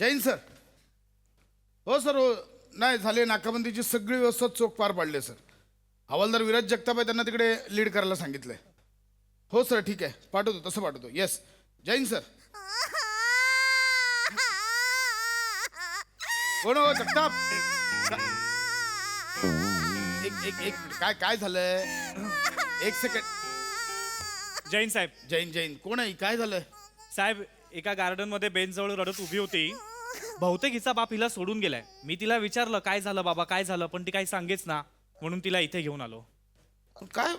Jain sir. हो sir हो. नाही झाले, नाकाबंदीची सगळी व्यवस्था चोख पार पाडली सर. हवालदार विराज जगताप आहे, त्यांना तिकडे लीड करायला सांगितलंय. हो सर ठीक आहे, पाठवतो, तसं पाठवतो. Yes Jain sir. कोण हो जगताप? एक एक एक मिनिट. काय काय झालंय? एक सेकंड. जैन साहेब. जैन जैन कोण आहे? काय झालंय? साहेब एका गार्डन मध्ये बेंचजवळ रडत उभी होती. बहुतेक हिचा बाप हिला सोडून गेलाय. मी तिला विचारलं काय झालं बाबा काय झालं, पण ती काही सांगेच ना, म्हणून तिला इथे घेऊन आलो. काय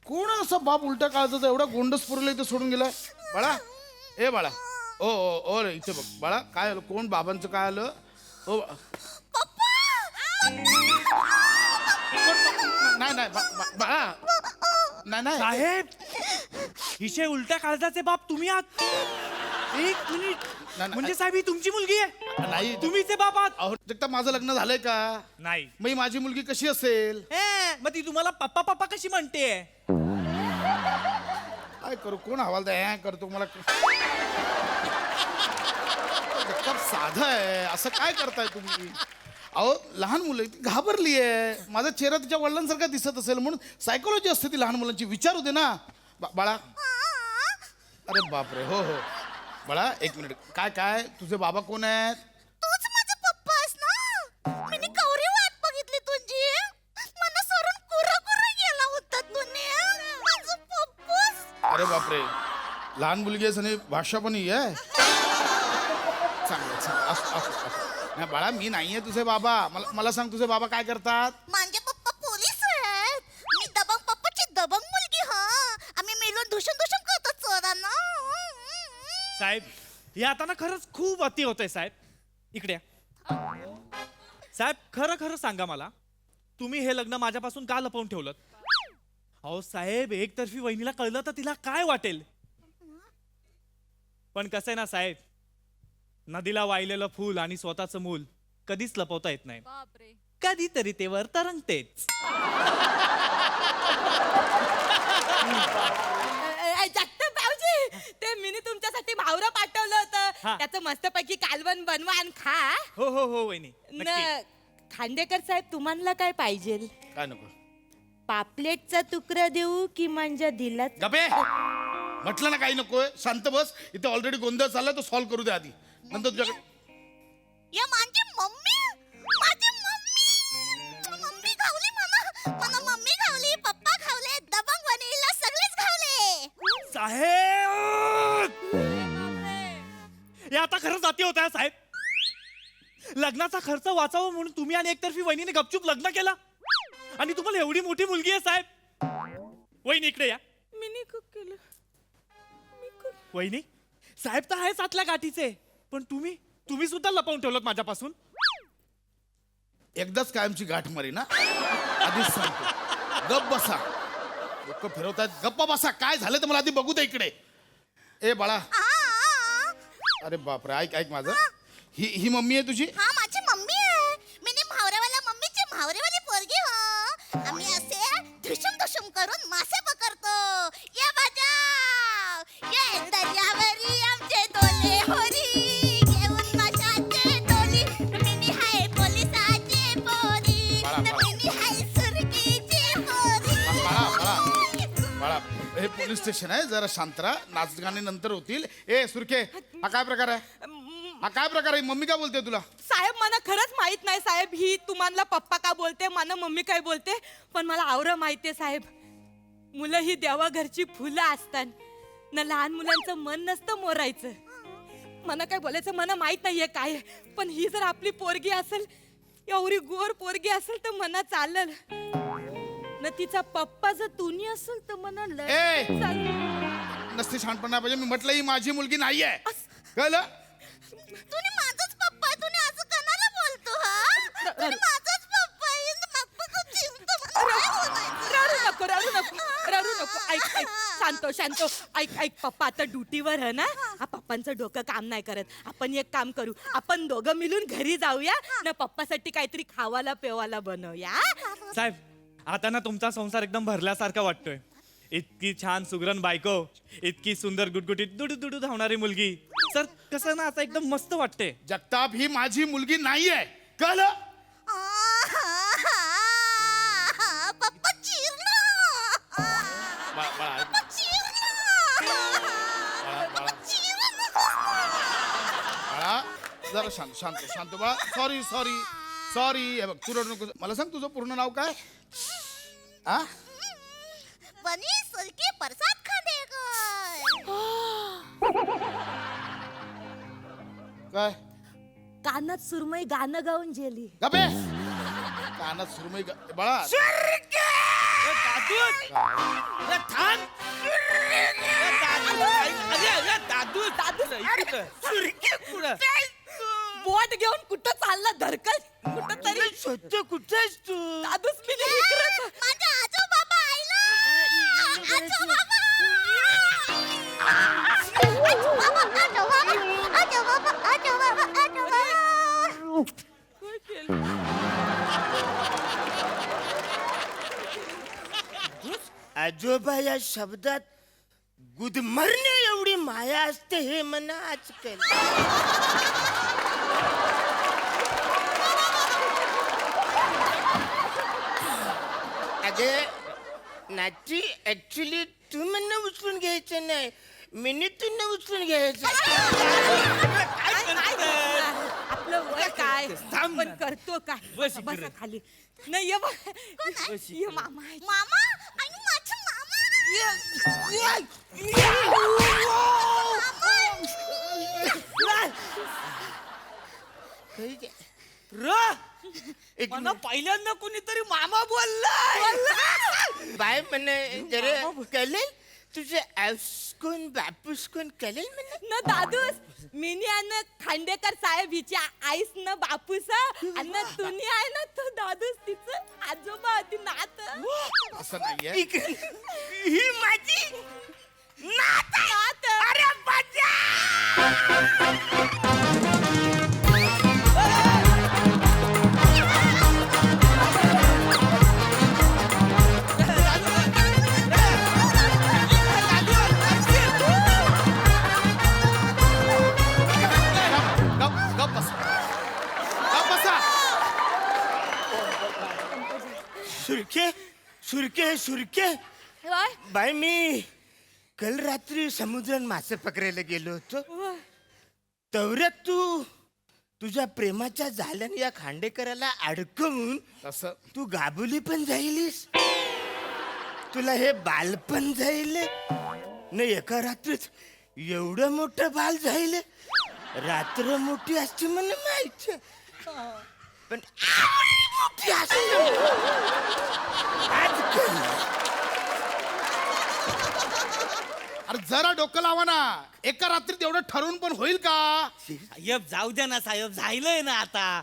कोण असा बाप उलट्या काळजाचा एवढा गोंडस पुरला इथे सोडून गेलाय? बाळा, ए बाळा, ओ ओ ओ रे इथे बघ बाळा. काय आलं? कोण बाबांचं काय आलं? ओ नाही नाही बाळा, नाही नाही साहेब हिचे उलट्या काळजाचे बाप तुम्ही आहात? एक मिनिट. नाही. म्हणजे साहेब ही तुमची मुलगी आहे? नाही. तुम्हीच बाप आहात? अहो जगताप, माझं लग्न झालंय का? नाही. मग ही माझी मुलगी कशी असेल? मग ती तुम्हाला पप्पा पप्पा कशी म्हणते? काय करू? कोण हवालदार हे करतो मला? जगताप साधं आहे, असं काय करताय तुम्ही? अहो लहान मुलं ती घाबरली आहे. माझा चेहरा तिच्या वडिलांसारखा दिसत असेल म्हणून सायकोलॉजी असते ती लहान मुलांची. विचारू दे ना बाळा. अरे बापरे. हो हो बाळा एक मिनिट. काय काय तुझे बाबा कोण आहेत? तूच माझा पप्पा आहेस ना? मी कवरी वाट बघितली तुझी. मला सोडून कुरा गेला होता तुम्ही. माझा पप्पाच. अरे बापरे, लहान मुलगी आहेस आणि भाषा पण ही आहे. चांगलं चांगलं. असं असं असं. नाही बाळा, मी नाहीये तुझे बाबा. मला सांग, तुझे बाबा काय करतात? माझे पप्पा पोलीस आहेत. मी दबंग पप्पाची दबंग मुलगी. हा आम्ही मिळून धुशून धुशून करतो चोरांना. साहेब हे आता ना खरंच खूप अति होतंय साहेब. इकडे या. साहेब खरं खरं सांगा मला, तुम्ही हे लग्न माझ्यापासून का लपवून ठेवलं? अहो साहेब एकतर्फी वहिनीला कळलं तर तिला काय वाटेल? पण कसं आहे ना साहेब, नदीला वाहिलेलं फूल आणि स्वतःचं मूल कधीच लपवता येत नाही. कधीतरी ते वर तरंगतेच. जगताप भाऊजी, ते मी तुमच्यासाठी भावरं पाठवलं हा. होतं. त्याचं मस्तपैकी कालवण बनवा आणि खा. हो हो हो वहिनी नक्की. खांडेकर साहेब तुम्हाला काय पाहिजे? काय नको. पापलेटचा तुकडा देऊ की म्हणजे दिलात? गपे, म्हटलं ना काही नकोय. शांत बस. इथे ऑलरेडी गोंधळ चाललाय, तो सॉल्व्ह करू दे आधी, नंतर तुझ्याकडे. या माझी मम्मी. माझी मम्मी. मम्मी घावली मला. मला मम्मी घावली, पप्पा घावले, दबंग वनीला सगळेच घावले. साहेब हे आता खरंच अति होत आहे साहेब. लग्नाचा खर्च वाचावा म्हणून तुम्ही आणि एकतर्फी वहिनीने गपचूप लग्न केलं, आणि तुम्हाला एवढी मोठी मुलगी आहे साहेब. वहिनी इकडे या. मी केलं. वहिनी साहेब तर आहेच आतल्या गाठीचे, पण तुम्ही सुद्धा लपवून ठेवलं माझ्यापासून. एकदाच कायमची गाठ मारी ना, आधीच सांगतो. गप बसा. लोक फिरवतात. गप्पा बसा. काय झालं तर मला आधी बघू दे इकडे. ए बाळा. अरे बापरे, ऐक ऐक माझं. ही मम्मी आहे तुझी? हा माझी मम्मी आहे. मी भावरेवाल्या मम्मीची भावरेवाली पोरगी. हो आम्ही असे धुशुम धुशुम करून मासे पकडतो. या बाजा या दर्यावरी आमचे डोले होरी घेऊन माशाचे टोली. मिनी हाय पोलिसाचे पोरी. मिनी हाय सुरकीची पोरी. बाळा, हे पोलीस स्टेशन आहे, जरा शांत राहा. नाच गाणे नंतर होतील. ए सुरखे, हा काय प्रकार आहे? हा काय प्रकार आहे? मम्मी काय बोलते तुला? साहेब मला खरंच माहित नाही साहेब, ही तुम्हाला पप्पा का बोलते, मला मम्मी काय बोलते. पण मला आवरं माहितीये साहेब, मुलं ही देवा घरची फुलं असतात ना. लहान मुलांचं मन नसतं मोरायचं. मला काय बोलायचं मला माहित नाहीये काय, पण ही जर आपली पोरगी असेल, एवढी गोर पोरगी असेल तर मना चालल ना. तिचा पप्पा जर तुनी असेल तर मना ए! चालेल. नसते शहाणपणा पाहिजे. मी म्हटलं ही माझी मुलगी नाहीये. कळलं? तुम्ही माझाच पप्पा आहे. तुम्ही असं कणाला बोलतो? हा तुम्ही माझाच पप्पा आहे. पप्पा खूप चिंता. रडू नको रडू नको रडू नको. ऐक ऐक शांत ऐक ऐक. पप्पा आता ड्युटीवर आहे ना. हा पप्पांचं डोकं काम नाही करत. आपण एक काम करू, आपण दोघं मिळून घरी जाऊया ना. पप्पासाठी काहीतरी खावाला पेवाला बनवूया. साहेब आता ना तुमचा संसार एकदम भरल्यासारखा वाटतोय. इतकी छान सुगरण बायको, इतकी सुंदर गुटगुटीत दुडू दुडू धावणारी मुलगी. सर कसं ना आता एकदम मस्त वाटते. जगताप ही माझी मुलगी नाहीये, कळलं? पप्पा चिरलं. बाळा चिरलं. बाळा जरा शांत शांत शांत बाळा. Sorry sorry sorry. हे बघ तू रडू नको. मला सांग तुझं पूर्ण नाव काय? हा बनी सुलकी प्रसाद खांडेकर. काय कानात सुरमई गाणं गाऊन जेली. गबे कानात सुरमई बाळा बोट घेऊन कुठं चालला धरकल कुठं तरी. सत्य कुठेस तू? दादूच मी नाही इकडंच. माझ्या आजोबाबा आईला. आजोबाबा. आजोबा या शब्दात गुदमरणे एवढी माया असते हे म्हणा आजकाल. अगे नाची ऍक्च्युली तू म्हणणं उचलून घ्यायचं नाही, मिनी तू उचलून घ्यायचं. आपलं वय काय थांब पण ना. करतो काय. बस बसा इकडे. खाली. नाही ये बघ. ये मामा आहे. मामा आणि माझा मामा. एक मला पहिल्यांदा कोणीतरी मामा बोललाय. बाय म्हणे जरा कळेल तुझे आऊस कोण बापूस कोण कळेल म्हणे. न दादूस मिनी आणि खांडेकर साहेब हिची आईस न बापूस आणि तुम्ही आहे ना तो दादूस तिचं आजोबा होती नात. असं नाहीये. इकडे ही माझी नात आहे. नात. अरे बच्चा. गप बस. गप बसा. सुरखे सुरखे सुरखे होय? बाय मी काल रात्री समुद्रात मासे पकडायला गेलो होतो. होय. तवऱ्यात तू तुझ्या प्रेमाच्या झाल्याने या खांडेकराला अडकवून असं तू गाबुली पण जाईलीस. तुला हे बाल पण जाईल न एका रात्रीत एवढं मोठं बाल जाईल. रात्र मोठी असते मला माहिती पण आवडी मोठी असते. आजकाल अरे जरा डोकं लावा ना. एका रात्रीत एवढं ठरवून पण होईल का? साहेब जाऊ द्या ना साहेब, झालंय ना आता.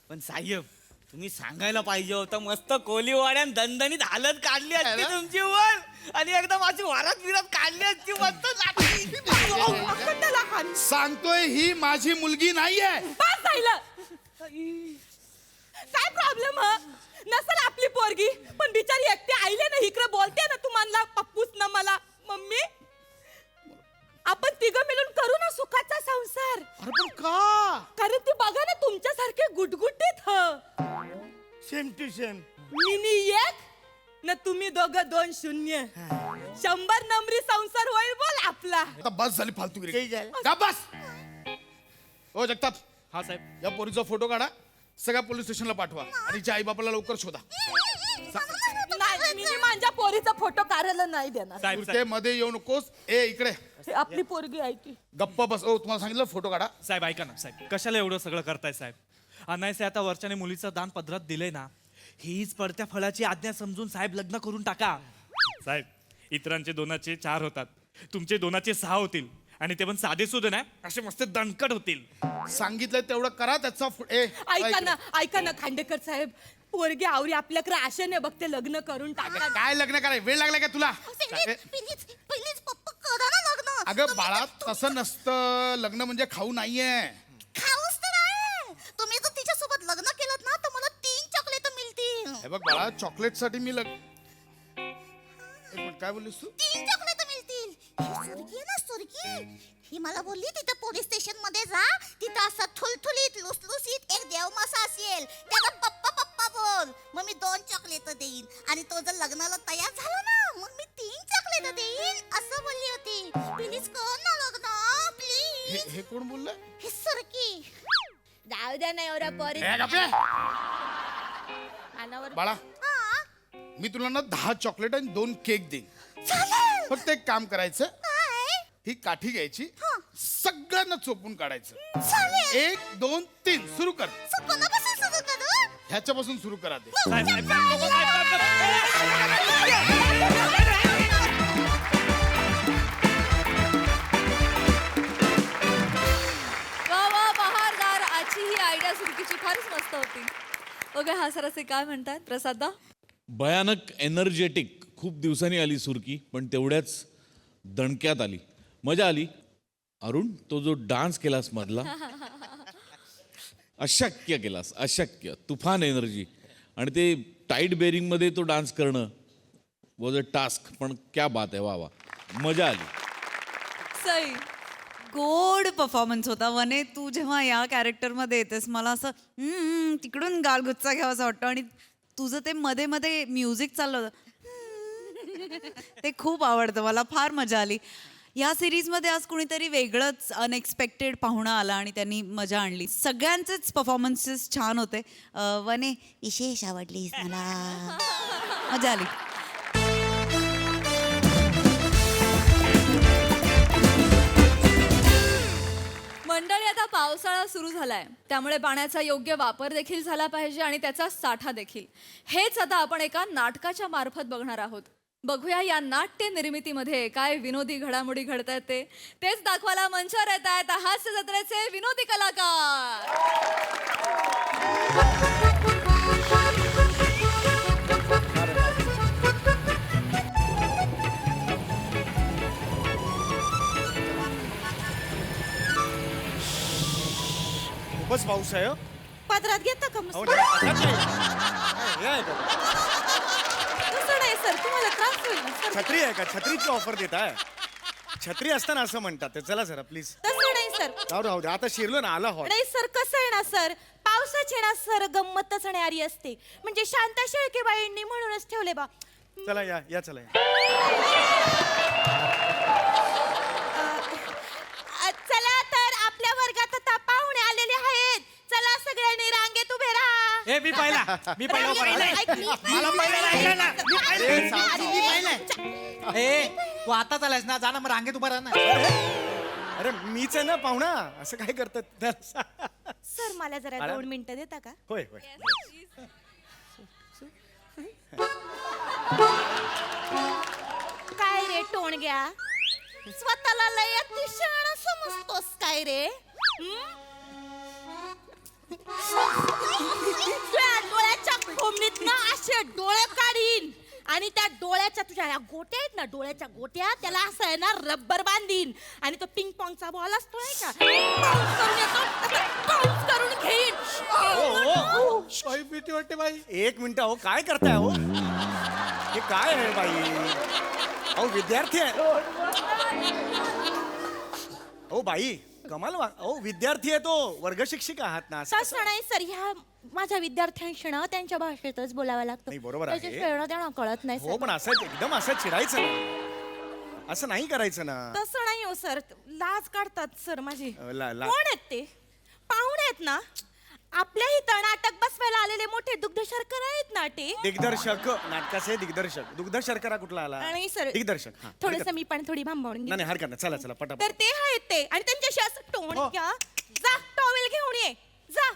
पण साहेब तुम्ही सांगायला पाहिजे होतं. मस्त कोलीवाड्यान दणदणीत हालत काढली असती अरे. तुमची वर आणि एकदम अशी वरात विरात काढली असती मस्त नाचली. त्याला हाण. सांगतोय ही माझी मुलगी नाहीये. बस झालं. काय प्रॉब्लेम ह नसल आपली पोरगी पण बिचारी एकटी आईले ना इकडे बोलते ना तुम्हाला पप्पूस ना मला मम्मी. आपण तिघं मिळून करू ना सुखाचा संसार. अरे पण का? कारण ती बघा ना तुमच्यासारखे गुटगुटीत ह. Same to same. मिनी एक न तुम्ही दोघं 2-0. 100 नंबरी संसार होईल बोल आपला. आता बस झाली फालतूगिरी. ते झालं. का बस. हो जगताप हा साहेब. या पोरीचा फोटो काढा, सगळ्या पोलीस स्टेशनला पाठवा आणि तिच्या आई बापाला लवकर शोधा. नाही मी माझ्या पोरीचा फोटो काढायला नाही देणार. साहेब ते साहेब मध्ये येऊ नकोस. ए इकडे हे आपली पोरगी आहे ती. गप्प बस. ओ तुम्हाला सांगितलं फोटो काढा. साहेब ऐका ना साहेब, कशाला एवढं सगळं करताय साहेब? अनायसे आता वरच्याने मुलीचं दान पदरात दिलंय ना, हीच पडत्या फळाची आज्ञा समजून साहेब लग्न करून टाका. साहेब इतरांचे 2चे 4 होतात, तुमचे 2चे 6 होतील आणि ते पण साधे सुद्धा नाही, असे मस्त दणकट होतील. सांगितलं तेवढं करा. त्याचा ऐका ना खांडेकर साहेब, पोरगी आवरी आपल्याकडे आशेने बघते लग्न करून टाका. काय लग्न कराय वेळ लागला का तुला? प्लीज पप्पा करा ना लग्न. अगं बाळा तसं नसतं. लग्न म्हणजे खाऊ नाहीये. खाऊच तर आहे. तुम्ही जर तिच्यासोबत लग्न केलं ना तर मला 3 चॉकलेट मिळतील. हे बघ बाळा चॉकलेट साठी मी काय बोललीस तू 3 चॉकलेट मिळतील. ही सुरगी आहे ना सुरगी, ही मला बोलली तिथं पोलीस स्टेशन मध्ये जा, तिथं असं थुलथुलीत लुसलुसीत एक देवमासा असेल, त्याला पप्पा पप्पा बोल, मग मी 2 चॉकलेट देईन आणि तो जर लग्नाला तयार झाला ना मग मी 3 चॉकलेट देईन असं बोलली होती. प्लीज कर ना लग्न प्लीज. हे कोण बोललं ही सुरगी. जाऊ द्या नाही एवढा पोरी अनावर बाळा हा मी तुला ना 10 चॉकलेट आणि 2 केक देईन. चालेल. फक्त एक काम करायचं, काय? ही काठी घ्यायची, सगळ्यांना चोपून काढायचं. चालेल. 1 2 3 सुरू कर. कोणापासून सुरू करू? ह्याच्यापासून सुरू करा ते. साहेब, साहेब, नको, साहेब, वा वा बहारदार. आजची ही आयडिया सुरकीची फारच मस्त होती. ओके हा सर असे काय म्हणतात प्रसादा? भयानक एनर्जेटिक. खूप दिवसांनी आली सुरकी, पण तेवढ्याच दणक्यात आली. मजा आली. अरुण, तो जो डान्स केलास मधला, अशक्य केलास, अशक्य. तुफान एनर्जी. आणि ते टाईट बेरिंग मध्ये तो डान्स करणं वॉज अ टास्क. पण क्या बात आहे, वा वा, मजा आली. सई. गोड परफॉर्मन्स होता. वने, तू जेव्हा या कॅरेक्टरमध्ये येतेस मला असं तिकडून गालगुच्चा घ्यावासा वाटतो. आणि तुझं ते मध्ये मध्ये म्युझिक चाललं होतं ते खूप आवडतं मला. फार मजा आली. या सिरीजमध्ये आज कुणीतरी वेगळंच अनएक्सपेक्टेड पाहुणा आला आणि त्यांनी मजा आणली. सगळ्यांचेच परफॉर्मन्सेस छान होते. वने, विशेष आवडलीस मला. मजा आली. मंडळी आता पावसाळा सुरू झालाय, त्यामुळे पाण्याचा योग्य वापर देखील झाला पाहिजे आणि त्याचा साठा देखील. हेच आता आपण एका नाटकाच्या मार्फत बघणार आहोत. बघूया या नाट्य निर्मितीमध्ये काय विनोदी घडामोडी घडतायत ते. तेच दाखवायला मंचावर येत आहेत हास्य जत्रेचे विनोदी कलाकार. खूपच पाऊस आहे हो. पदरात घेता का मग? अहो, नाही, पदरात नाही. हे आहे का? तसं नाही सर, तुम्हाला त्रास होईल ना, सर. छत्री आहे का? छत्रीची ऑफर देत आहे. छत्री असताना असं म्हणतात. चला जरा प्लीज. तसं नाही सर. राहू दे. आता शिरलो ना, आला हॉट. नाही सर, कसं आहे ना सर, पावसाची ना सर गंमतच होणारी असते. म्हणजे शांता शेळकेबाईंनी म्हणूनच ठेवले बा. चला या चला या. चला तर आपल्या वर्गात आता पाहुणे आलेले आहेत. चला सगळ्यांनी रांगेत उभे राहा. ए मी पहिला ऐक, मला पहिला राहिला ना. मी पहिला. ए, सावधी. ए तू आता चालायस ना, जा ना, मग रांगेत उभा राहा ना. अरे मीच आहे ना पाहुणा. असं काय करतात? सर मला जरा आला? 2 मिनिटं देता का? होय होय. काय रे टोणग्या, स्वतःला लय अतिशहाणा समजतोस काय रे? त्या डोळ्याच्या खोमणीत ना असे डोळे काढीन आणि त्या डोळ्याच्या तुझ्या या गोट्या आहेत ना, डोळ्याच्या गोट्या, त्याला असं आहे ना रब्बर बांधीन आणि तो पिंग पॉंगचा बॉल असतो नाही का, bounce करून येतो, तसा bounce करून घेईन. बाई भीती वाटते बाई. 1 मिनिट हो, काय करताय हो? हे काय आहे बाई? अहो विद्यार्थी आहे. हो बाई, कमाल अहो विद्यार्थी आहे तो. वर्ग शिक्षिका आहात ना. असं तसं नाही सर, ह्या माझ्या विद्यार्थ्यांशी ना त्यांच्या भाषेतच बोलावं लागतं. नाही, बरोबर आहे. त्याच्याशिवाय त्यांना कळत नाही हो, सर. पण असं एकदम असं चिडायचं ना. असं नाही करायचं ना. तसं नाही हो सर, लाज काढतात सर माझी. कोण ला- आहेत ते? पाहुणे आहेत ना. आपल्या इथं नाटक बसवायला आलेले मोठे दुग्ध शर्करा आहेत ना ते. दिग्दर्शक, नाटकाचे दिग्दर्शक. दुग्ध शर्करा कुठला आला? आणि सर दिग्दर्शक. हा, थोडस मी पण थोडी भांबावून नाही नाही, हरकत नाही. चला चला पटापट. तर ते आहेत ते, आणि त्यांच्याशी असं टोन हो. घ्या. जा टॉवेल घेऊन ये जा.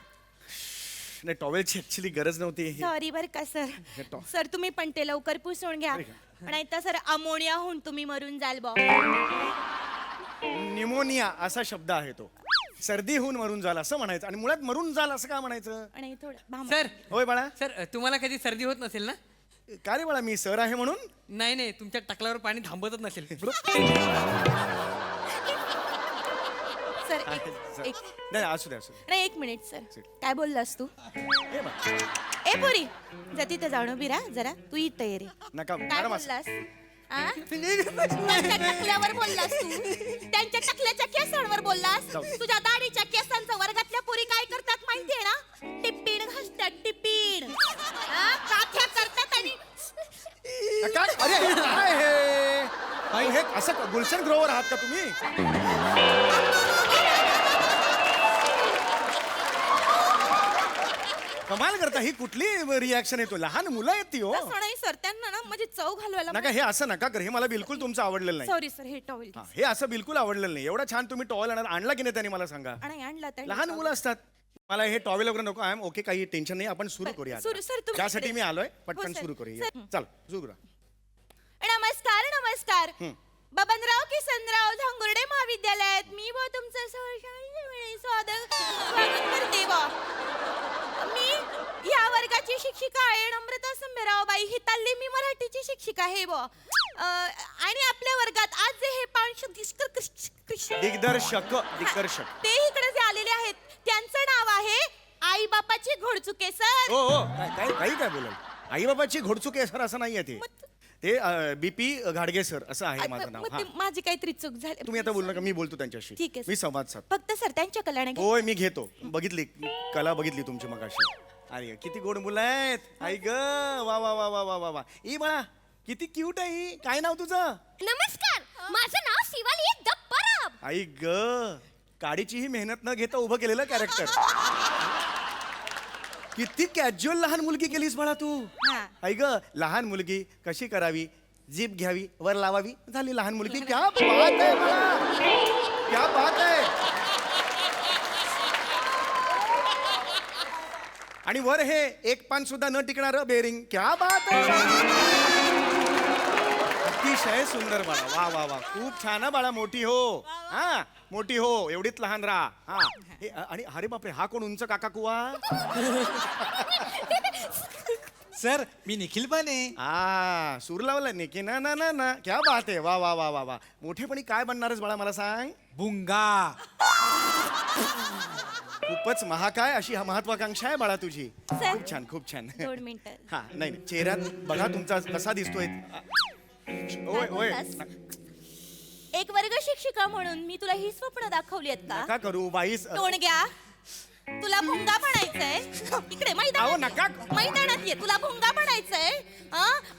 नाही, टॉवेलची ऍक्च्युली गरज नव्हती. सॉरी बर का सर. हे टॉ- सर तुम्ही पण ते लवकर पुसून घ्या, ठीक आहे. नाही तर सर अमोनिया होऊन तुम्ही मरून जाल बा. निमोनिया असा शब्द आहे तो. सर्दी होऊन मरून जाल असं म्हणायचं. आणि मुळात मरून जाल असं का म्हणायचं? आणि थोडं भांब- सर होय बाळा. सर तुम्हाला कधी सर्दी होत नसेल ना? का रे बाळा, मी सर आहे म्हणून? नाही नाही, तुमच्या टकलावर पाणी थांबतच नसेल. सर एक नाही, असू दे असू दे. नाही 1 मिनिट सर, काय बोललास तू? हे बघ. ए पोरी, जा तिथं जाऊन उभी राहा जरा. तू इथं ये रे. नका काय मॅडम असं. बोललास? आ? कोणत्या टकल्यावर बोललास तू त्यांच्या टकल्याच्या केसांवर बोललास तुझ्या दाढीच्या केसांचा वर्गातल्या पोरी काय करतात माहितीये ना टिप्पीण घासतात टिप्पीण काथ्या करतात आणि काय अरे काय हे हे असं गुलशन ग्रोवर आहात का तुम्ही? कमाल करता. ही कुठली रिॲक्शन येतो? लहान मुलं आहेत ती हो. तसं नाही सर त्यांना ना म्हणजे चव घालवायला नका हे असं नका कर. हे मला बिलकुल तुमचं आवडलेलं नाही. सॉरी सर हे टॉवेल हा, हे असं बिलकुल आवडलेलं नाही. एवढा छान तुम्ही टॉवेल आणला की नाही त्यांनी मला सांगा. आणि आणला तर लहान मुलं असतात. मला हे टॉवेल वगैरे नको. I am okay. काही टेन्शन नाही. आपण सुरू करूया आता. सुरू- सर, तुम्ही त्यासाठी इकडे- मी आलोय. हो, पटकन सर. सुरू करूया. सर. चल सुरू करा. नमस्कार नमस्कार बबनराव किसनराव झांगुर्डे महाविद्यालयात मी व तुमचं स्वागत करते व मी या वर्गाची शिक्षिका आहे नम्रता संभेराव बाई हिताल्ली मी मराठीची शिक्षिका आहे व आणि आपल्या वर्गात आज जे हे दिग्दर्शक दिग्दर्शक ते इकडे जे आलेले आहेत त्यांचं नाव आहे आई बापाची घोडचुके सर हो हो काही काय बोलाल. आई बाबाची घोडचुके सर असं नाहीये ते. ते BP घाडगे सर असं आहे माझं नाव. हा. माझी काहीतरी चूक झाली तुम्ही आता बोलू नका. मी बोलतो त्यांच्याशी. ठीक आहे, मी संवाद साध. फक्त सर त्यांच्या कल्याणे होय मी घेतो. बघितली कला बघितली तुमची मगाशी. अरे किती गोड मुलं आहेत. आई ग वा वा वा वा वा वा वा. ई बाळा किती क्यूट आहे ही. काय नाव तुझं? नमस्कार माझं नाव शिवाली गप्पाराम आई ग काडीचीही मेहनत न घेता उभं केलेलं कॅरेक्टर. किती कॅज्युअल लहान मुलगी केलीस बाळा तू. हा. आई ग लहान मुलगी कशी करावी जीभ घ्यावी वर लावावी झाली लहान मुलगी. क्या बात आहे बाळा. क्या बात आहे. आणि वर हे एक पान सुद्धा न टिकणार बेरिंग. क्या बात आहे. अतिशय सुंदर बाळा. वा वा वा खूप छान हा बाळा. मोठी हो. हा मोठी हो एवढीच लहान राहा. हा हे आणि अरे बापरे हा कोण उंच काका कुवा. सर मी निखिल पण आहे. हा सूर लावला नेकी ना ना ना ना. क्या बात आहे. वा वा वा वा वा. मोठेपणी काय बनणारच बाळा मला सांग. बुंगा. खूपच महाकाय अशी महत्वाकांक्षा आहे बाळा तुझी. सर. खूप छान खूप छान. 2 मिनिटं हा नाही नाही. चेहऱ्यात बघा तुमचा कसा दिसतोय. ओय ओय एक वर्ग शिक्षिका म्हणून मी तुला ही स्वप्न दाखवली आहेत का नका करू बाईस. टोणग्या तुला भुंगा म्हणायचंय इकडे अहो, नका. मैदानात ये तुला भुंगा म्हणायचंय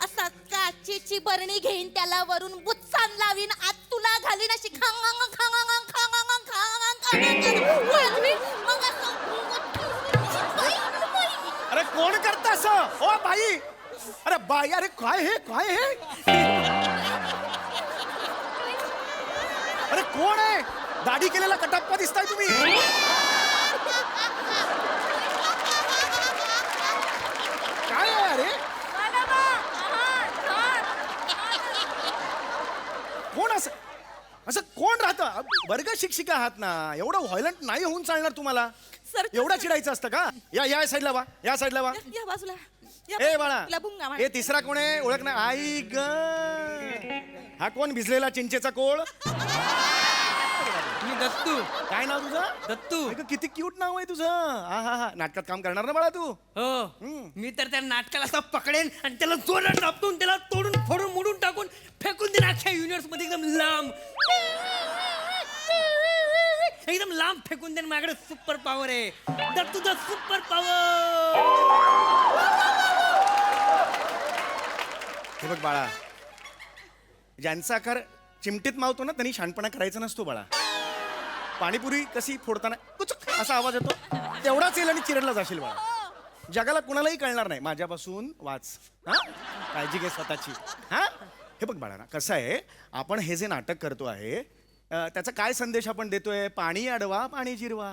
असा काचेची बरणी घेईन त्याला वरून बुच्चान लावीन आत तुला घालीन अशी खांगांग खांगांग खांगांग खांगांग वाजवीन मग अरे कोण करत असं. O by. अरे बाई अरे काय हे अरे कोण आहे. दाढी केलेला कटाप्पा दिसताय तुम्ही. काय आहे अरे. कोण असं कोण राहतं. वर्ग शिक्षिका आहात ना एवढं व्हायलंट नाही होऊन चालणार तुम्हाला. सर, एवढं चिडायचं असतं का. या साईडला वा. या साईडला वा. या बाजूला ए बाळा तुला भुंगा ए म्हणायचंय. तिसरा कोण आहे ओळख ना. आई ग हा कोण भिजलेला चिंचेचा कोळ. मी दत्तू. काय नाव तुझं. दत्तू. ऐक, किती क्यूट नाव आहे तुझं. हा हा हा नाटकात काम करणार ना बाळा तू. हो मी तर त्या नाटकाला असं पकडेन आणि त्याला जोरात दाबतून त्याला तोडून फोडून मोडून टाकून फेकून देईन अख्ख्या युनिव्हर्स मध्ये एकदम लांब एकदम लांब फेकून देईन. माझ्याकडे सुपर पॉवर आहे. Dattu the super power. हे बघ बाळा ज्यांचा आकार चिमटीत मावतो ना त्यांनी शहाणपणा करायचा नसतो बाळा. पाणीपुरी कशी फोडताना कुचक असा आवाज येतो तेवढाच येईल आणि चिरडला जाशील बाळा. जगाला कुणालाही कळणार नाही. माझ्यापासून वाच. हा काळजी घे स्वतःची. हा हे बघ बाळा कसं आहे आपण हे जे नाटक करतो आहे त्याचा काय संदेश आपण देतोय. पाणी अडवा पाणी जिरवा.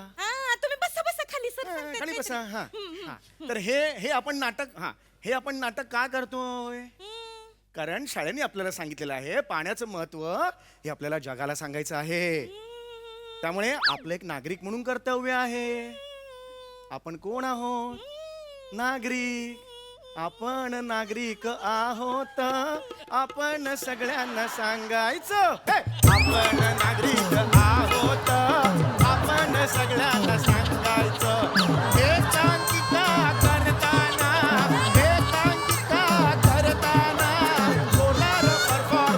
तुम्ही बसा बसा खाली सर खाली बसा. हा हा तर हे आपण नाटक हे आपण नाटक का करतोय. कारण शाळेने आपल्याला सांगितलेलं आहे पाण्याचं महत्व हे आपल्याला जगाला सांगायचं आहे. त्यामुळे आपलं एक नागरिक म्हणून कर्तव्य आहे. आपण कोण आहोत. नागरिक. आपण नागरिक आहोत. आपण सगळ्यांना सांगायचं आपण नागरिक आहोत. आपण सगळ्यांना सांगायचं. एकांकिका करताना एकांकिका करताना सोलार परफॉर्मन्स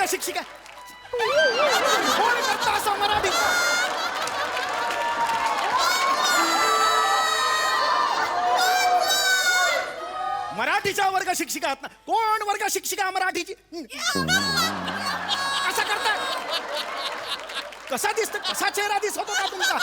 शिक्षिका कोण करतं असं मराठी मराठीच्या वर्ग शिक्षिका आहात ना कोण वर्ग शिक्षिका मराठीची कसा करता कसा दिसत कसा चेहरा दिसतो का तुमचा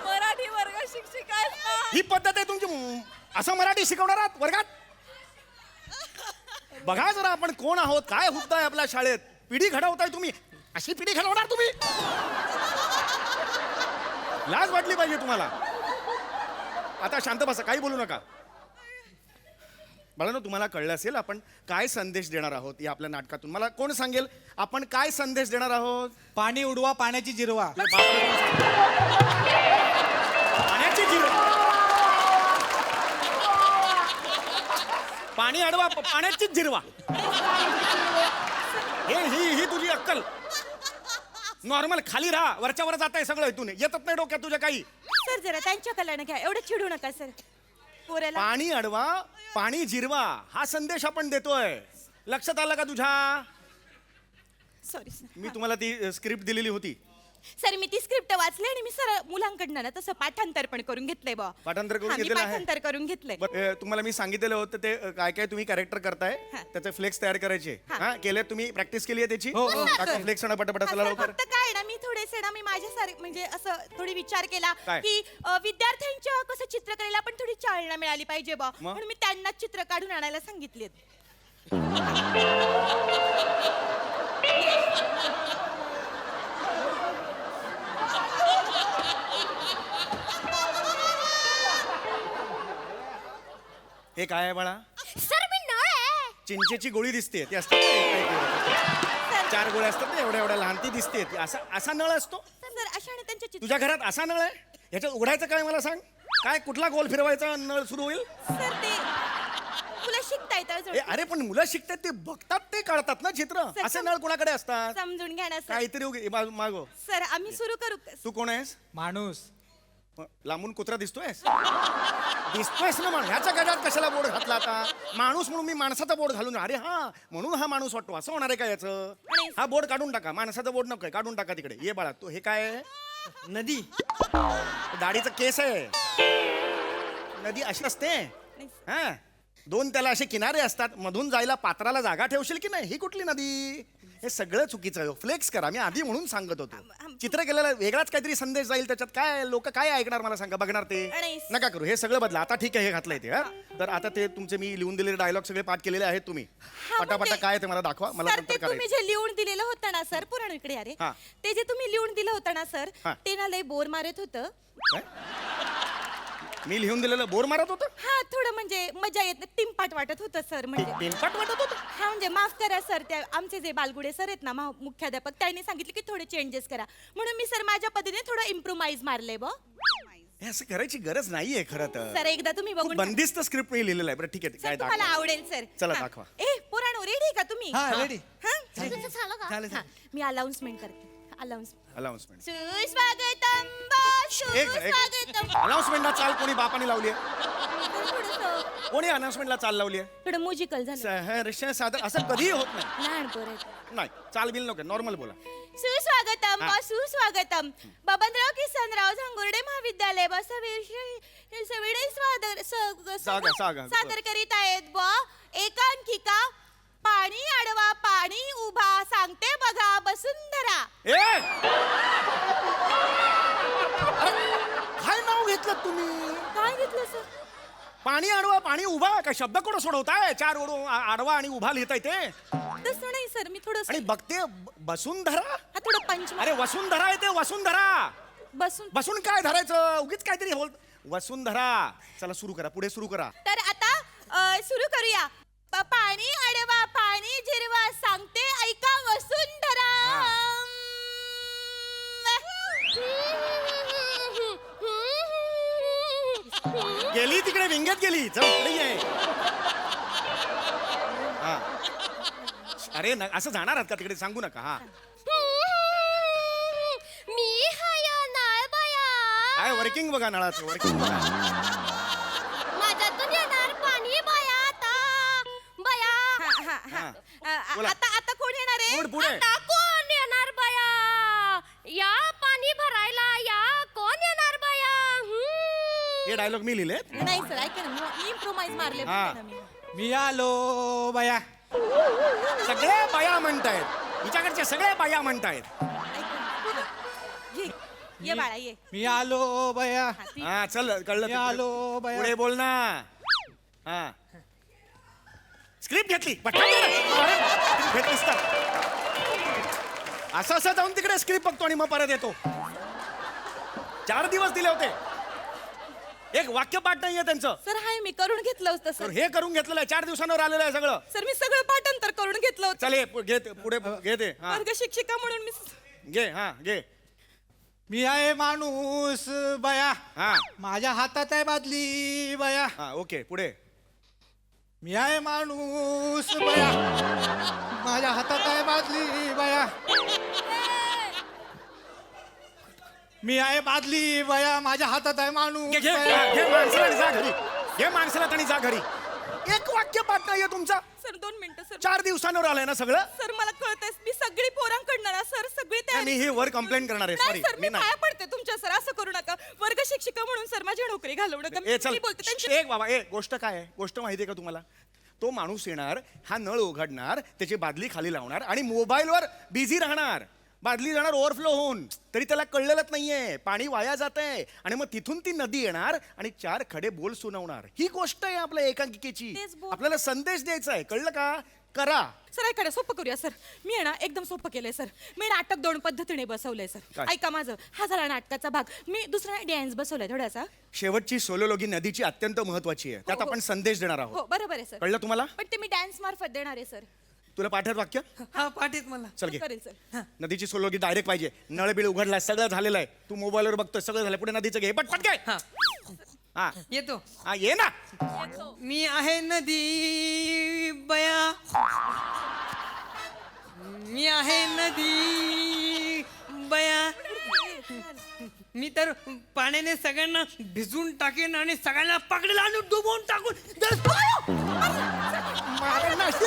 मराठी वर्ग शिक्षिका आहेत ना. ही पद्धत आहे तुमची असं मराठी शिकवणार आहात वर्गात बघा जरा आपण कोण आहोत काय हुद्दाय आपल्या शाळेत पिढी घडवताय तुम्ही अशी पिढी घडवणार तुम्ही लाज वाटली पाहिजे तुम्हाला आता शांत बसा काही बोलू नका बाळांनो तुम्हाला कळलं असेल आपण काय संदेश देणार आहोत या आपल्या नाटकातून मला कोण सांगेल आपण काय संदेश देणार आहोत पाणी उडवा पाण्याची जिरवा पाण्याची जिरवा पाणी अडवा पाण्याचीच जिरवा ही तुझी अक्कल नॉर्मल खाली राहा वरच्या वर जात आहे सगळं इथून येतच नाही डोक्यात तुझ्या काही सर जरा त्यांच्या कलाने घ्या एवढं चिडू नका सर पोऱ्याला पाणी अडवा पाणी जिरवा हा संदेश आपण देतोय लक्षात आलं का तुझ्या सॉरी सर मी तुम्हाला ती स्क्रिप्ट दिलेली होती सर मी ती स्क्रिप्ट वाचली आणि मी सर मुलांकडनं ना तसं पाठांतर पण करून घेतलंय बा पाठांतर करून हा, मी घेतलेलं आहे? पाठांतर करून घेतलंय तुम्हाला मी सांगितलेलं होतं ते काय काय तुम्ही कॅरेक्टर करताय हा. त्याचे फ्लेक्स तयार करायचे हा. हा केले तुम्ही प्रॅक्टिस केली आहे त्याची हो, हो. टाका फ्लेक्स आणि पटापटा चला हा, सर, लवकर फक्त काय ना मी थोडेसे ना मी माझ्यासारखे म्हणजे असं थोडी विचार केला काय? की विद्यार्थ्यांच्या कसं चित्रकलेला पण थोडी चालना मिळाली पाहिजे बा मग? म्हणून मी त्यांना चित्र काढून आणायला सांगितलेत हे काय आहे बाळा सर मी नळ आहे चिंचेची गोळी दिसते ती असते काय? 4 गोळ्या असतात ना एवढ्या एवढ्या लहान ती दिसते ती असा नळ असतो सर अशाने त्यांच्या चित्र तुझ्या घरात असा नळ आहे ह्याच्यात उघडायचं काय मला सांग काय कुठला गोल फिरवायचा नळ सुरू होईल सर ते तुला शिकता येतं अरे पण मुलं शिकतात ते बघतात ते काढतात ना चित्र सर, असे नळ कोणाकडे असतात समजून घ्या ना सर काहीतरी मागो सर आम्ही सुरू करू तू कोण आहेस माणूस लांबून कुत्रा दिसतोयस दिसतोयस ना म्हणून ह्याच्या गड्यात कशाला बोर्ड घातला आता माणूस म्हणून मी माणसाचा बोर्ड घालून अरे हा म्हणून हा माणूस वाटतो असं होणार आहे का याचं हा बोर्ड काढून टाका माणसाचा बोर्ड नको काढून टाका तिकडे ये बाळा तू हे काय आहे नदी दाढीचं केस आहे नदी अशी असते हा 2 त्याला असे किनारे असतात मधून जायला पात्राला जागा ठेवशील की नाही ही कुठली नदी हे सगळं चुकीचं आहे फ्लेक्स करा मी आधी म्हणून सांगत होतो चित्र केलेला वेगळाच काहीतरी संदेश जाईल त्याच्यात काय लोक काय ऐकणार मला सांगा बघणार ते आणि- नका करू हे सगळं बदला आता ठीक आहे हे घातलंय ते हा तर आता ते तुमचे मी लिहून दिलेले डायलॉग सगळे पाठ केलेले आहेत तुम्ही मग पटापटा ते- काय ते मला दाखवा मला सर नंतर ते तुम्ही करायचं जे लिहून दिलेलं होतं ना सर पुराण इकडे अरे हा. ते जे तुम्ही लिहून दिलं होतं ना सर हा. ते ना लय बोर मारत होतं काय? मी लिहून दिलेलं बोर मारत होतं हा थोडं म्हणजे मजा येत नाही तिमपाट वाटत होतं सर म्हणजे पेनपाट वाटत होतं हा म्हणजे माफ करा सर त्या आमचे जे बालगुडे सर आहेत ना मुख्याध्यापक त्यांनी सांगितलं की थोडे चेंजेस करा म्हणून मी सर माझ्या पद्धतीने थोडं इम्प्रोमाइज मारले बा हे असं करायची गरज नाहीये खरं तर सर एकदा तुम्ही खूप बघून बंदिस्त स्क्रिप्ट मी लिहिलेलं आहे बरं ठीक आहे सर काय तुम्हाला दाखवा आवडेल सर चला, हा. दाखवा. ए पुराणो रेडी का तुम्ही हा, ready. हा? तुझं झालं का चालेल हा, मी अनाउन्समेंट करते अनाउन्समेंट अनाउन्समेंट सुस्वागतम सुस्वागतम अनाउन्समेंटला चाल कोणी बापाने लावली आहे थोडंसं कोणी अनाउन्समेंटला चाल लावली आहे थोडं म्युजिकल झालं सहर्ष सादर असं कधीही होत नाही लहान पोर आहेत. नाही चाल बिल नको नॉर्मल बोला सुस्वागतम हा. सुस्वागतम बबनराव किसनराव झांगुर्डे महाविद्यालय सागा. सादर करीत आहेत ब एकांकिका पाणी अडवा पाणी उभा सांगते बघा वसुंधरा ए अरे, काय नाव घेतलं तुम्ही काय घेतलं सर पाणी अडवा पाणी उभा काय शब्द कोण सोडवताय 4 ओढून आडवा आणि उभा लिहिताय ते तसं नाही सर मी थोडं आणि बघते वसुंधरा हा थोडं पंच अरे वसुंधरा आहे ते वसुंधरा बसून बसून काय धरायचं उगीच काहीतरी बोल वसुंधरा चला सुरू करा पुढे सुरू करा तर आता सुरू करूया पाणी अडवा पाणी जिरवा सांगते ऐका वसुंधरा गेली तिकडे विंगत गेली चल इकडे ये. हा. अरे असं जाणार आहात का तिकडे सांगू नका. हा मी हाया नाळ बाया काय वर्किंग बघा नळाचं वर्किंग बघा. माझ्यातून येणार पाणी बाया आता बाया हा. बोला. आता कोण येणार आहे? पुढे पुढे. आता कोण येणार बाया या पाणी भरायला या कोण येणार बाया हे डायलॉग मी लिहिले. नाही सर ऐका ना मी इम्प्रोमाइज मारले हा. ना मी. मी आलो बाया. सगळ्या बाया म्हणतायत हिच्याकडच्या सगळ्या बाया म्हणतायत. ये ये बाळा ये. मी आलो बाया. हा चल कळलं मी ते. आलो बाया. पुढे बोल ना. हा स्क्रिप्ट घेतली पटकन दे ना. अरे, script घेतलीस तर. असं जाऊन तिकडे स्क्रिप्ट बघतो आणि मग परत येतो. 4 दिवस दिले होते. एक वाक्य पाठ नाहीये त्यांचं. सर हाय मी करून घेतलं होतं तर सर. हे करून घेतलेलं आहे. 4 दिवसांवर आलेलं आहे सगळं. सर मी सगळं पाठांतर करून घेतलं होतं. चल ये घे ते, पुढे घे ते. हा वर्ग शिक्षिका म्हणून मी घे. हा घे. मी आहे माणूस बाया. हा माझ्या हातात आहे बादली बाया. हा ओके पुढे. मी आहे माणूस बाया. माझ्या हातात आहे बादली बाया. मी आहे बादली बाया. माझ्या हातात आहे माणूस घे घे बाया. घे माणसाला आणि जा घरी. घे माणसाला आणि जा घरी. एक वाक्य पाठ नाहीये तुमचा. सर 2 मिनिटं सर. 4 दिवसांवर आलंय ना सगळं. सर मला कळतंय मी सगळी पोरांकडनं ना सर सगळी नाही, मी हे वर कंप्लेंट करणार आहे. नाही सॉरी सर मी मी नाही. पाया पडते तुमच्या सर असं करू नका. वर्ग शिक्षिका म्हणून सर माझी नोकरी घालवू नका. ए चल मी बोलते त्यांची एक बाबा गोष्ट काय आहे. गोष्ट माहिती आहे का तुम्हाला. तो माणूस येणार हा नळ उघडणार त्याची बादली खाली लावणार आणि मोबाईलवर बिझी राहणार. बादली जाणार ओव्हरफ्लो होऊन. तरी त्याला कळलेलंच नाहीये पाणी वाया जात आहे. आणि मग तिथून ती नदी येणार आणि 4 खडे बोल सुनावणार. ही गोष्ट आहे आपल्या एकांकिकेची. तेच बोल. आपल्याला संदेश द्यायचा आहे. कळलं का. करा. सर ऐका ना सोपं करूया सर. मी आहे ना एकदम सोपं केलंय सर. मी नाटक 2 पद्धतीने बसवलंय सर. काय? ऐका माझं हा झाला नाटकाचा भाग. मी दुसरा डॅन्स बसवलाय थोडासा. शेवटची सोलोलॉगी नदीची अत्यंत महत्वाची आहे. त्यात हो, हो. आपण संदेश देणार हो आहोत. बरोबर आहे सर. कळलं तुम्हाला. पण ते मी डॅन्स मार्फत देणार आहे सर. तुला पाठवत वाक्य. हा पाठीत मला. चल घे. करेल सर. नदीची सोलोगी डायरेक्ट पाहिजे. नळ बिळ उघडलाय सगळं झालेलं आहे. तू मोबाईलवर बघतोय सगळं झालं. पुढे नदीचं घे पटपट घे. हा येतो. हा ये ना. मी आहे नदी बया. मी आहे नदी बया. मी तर पाण्याने सगळ्यांना भिजून टाकेन आणि सगळ्यांना पकडेला आणि डुबवून टाकून मारेल ना अशी.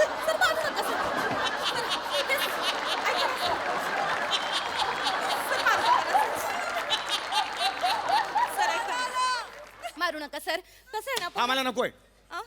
मारू नका सर. कसं आहे हा ना मला नकोय. आ?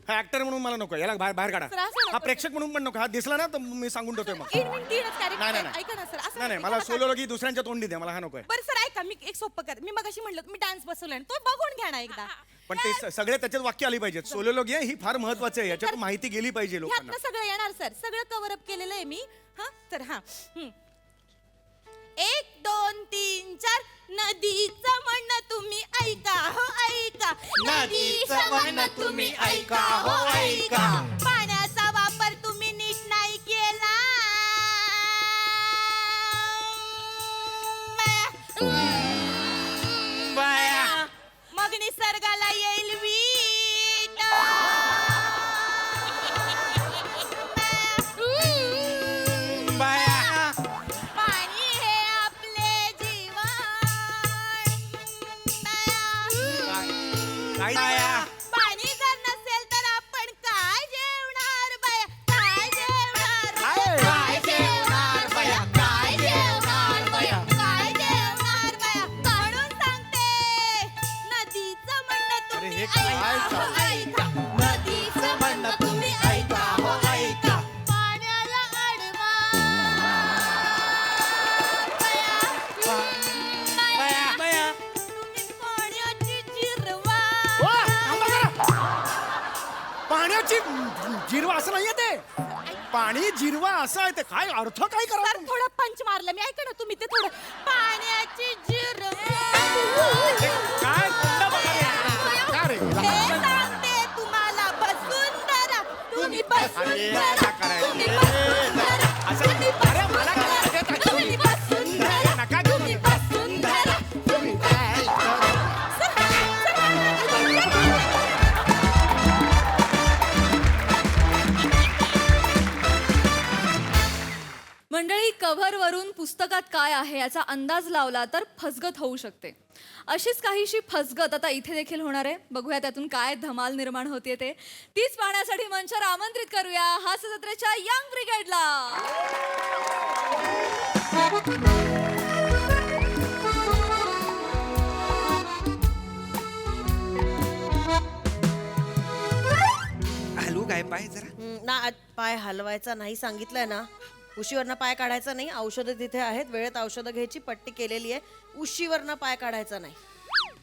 हा ऍक्टर म्हणून मला नकोय. याला बाहेर बाहेर काढा. सर, असं नको. हा प्रेक्षक म्हणून पण नको. हा दिसला ना तर मी सांगून ठेवतोय मग. तीनच character नाही, आहेत. नाही. ऐका ना सर असं नाही नाही नका मला करू. सोलोलॉगी दुसऱ्यांच्या तोंडी द्या. मला हा नकोय. बरं सर ऐका मी एक सोपं कर. मी मगाशी म्हटलं मी डान्स बसवलाय तो बघून घ्या ना एकदा. पण ते सगळे त्याच्यात वाक्य आली पाहिजेत. सोलोलॉगी ही फार महत्वाचं आहे. याच्यात माहिती गेली पाहिजे लोकांना. ह्यातनं सगळं येणार सर. सगळं कव्हर अप केलेलं आहे मी. हा तर हा 1 2 3 4 नदीचं म्हणणं तुम्ही ऐका हो ऐका. नदीचं म्हणणं तुम्ही ऐका हो ऐका. पाण्याचा वापर तुम्ही नीट नाही केला. बया. मग निसर्गाला येईल वीट. बया. पाणी हे आपले जीवन. काय पाणी जर नसेल तर आपण काय जेवणार बाया काय जेवणार काय? काय जेवणार बाया काय जेवणार बाया काय जेवणार बाया म्हणून सांगते नदीचं म्हणणं अरे तुम्ही हे काय ऐका हो ऐका. नदीचं म्हणणं तुम्ही ऐका हो ऐका. पाण्याला अडवा बया. बया. तुम्ही पाण्याची जिरवा. ओ, थांबा जरा. पाण्याची जिरवा असं नाहीये ते. पाणी जिरवा असं आहे ते. काय अर्थ काय करा सर थोडं पंच मारलं मी ऐका ना तुम्ही ते थोडं पाण्याची जिरवा. काय कुठलं बघा. काय रे? हे सांगते तुम्हाला बसून धरा. तुम्ही बसून अरे, धरा. काय करायचं? तुम्ही बसून धरा. असं अरे मला काय पुस्तकात काय आहे याचा अंदाज लावला तर फसगत होऊ शकते. अशीच काहीशी फसगत आता इथे देखील होणार आहे. बघूया त्यातून काय धमाल निर्माण होते ते. तीच पाहण्यासाठी मंचावर आमंत्रित करूया हास्य जत्रेच्या यंग ब्रिगेडला. हलू काय पाय जरा. ना पाय हलवायचा नाही सांगितलंय ना. उशीवरनं पाय काढायचा नाही. औषधं तिथे आहेत, वेळेत औषधं घ्यायची, पट्टी केलेली आहे. उशीवरनं पाय काढायचा नाही,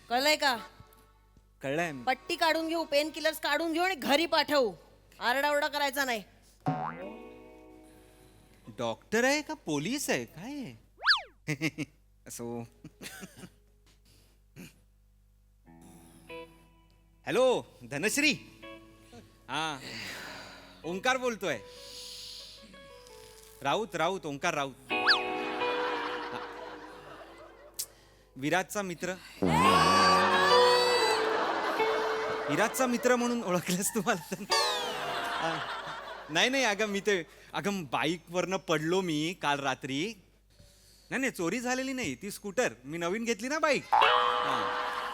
कळलंय का? कळलंय. पट्टी काढून घेऊ, पेन किलर्स काढून घेऊ आणि घरी पाठवू. आरडाओरडा करायचा नाही. डॉक्टर आहे का पोलीस आहे काय आहे? असो. हॅलो धनश्री. हा ओंकार बोलतोय. राऊत राऊत ओंकार राऊत. विराजचा मित्र. विराजचा मित्र म्हणून ओळखलंस तुम्हाला? नाही नाही अगं अगं बाईकवरनं पडलो मी काल रात्री. नाही चोरी झालेली नाही, ती स्कूटर मी नवीन घेतली ना बाईक,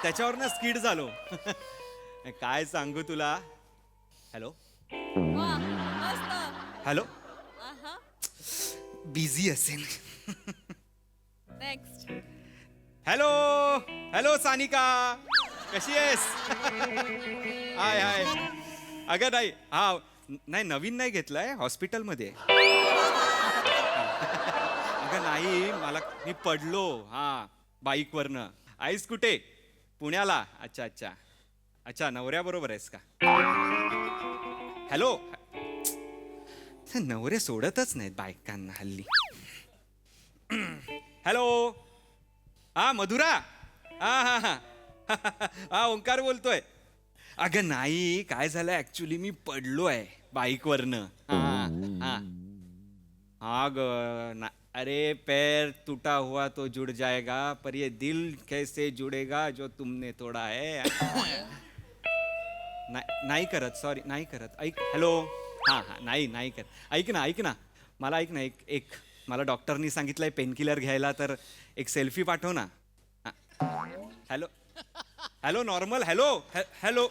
त्याच्यावरनं स्किड झालो. काय सांगू तुला. Hello hello. बिझी असेल. नेक्स्ट. हॅलो हॅलो सानिका कशी आहेस? हाय हाय. अगं नाही हा नाही नवीन नाही घेतलाय, हॉस्पिटलमध्ये. अगं नाही मी पडलो बाईकवरनं. आईस कुठे? पुण्याला. अच्छा अच्छा अच्छा नवऱ्याबरोबर आहेस का? हॅलो. नवरे सोडतच नाहीत बायकांना हल्ली. हॅलो. मधुरा. हा ओंकार बोलतोय. अगं नाही काय झालं ऍक्च्युली मी पडलोय बाईकवरनं. अरे पैर टूटा हुआ तो जुड़ जाएगा पर ये दिल कैसे जुड़ेगा जो तुमने तोड़ा है. नाही करत सॉरी नाही करत. ऐक हॅलो. नाही करत. ऐक ना मला ऐक ना एक मला डॉक्टरनी सांगितलंय पेनकिलर घ्यायला, तर एक सेल्फी पाठव ना. Hello hello normal. Hello hello.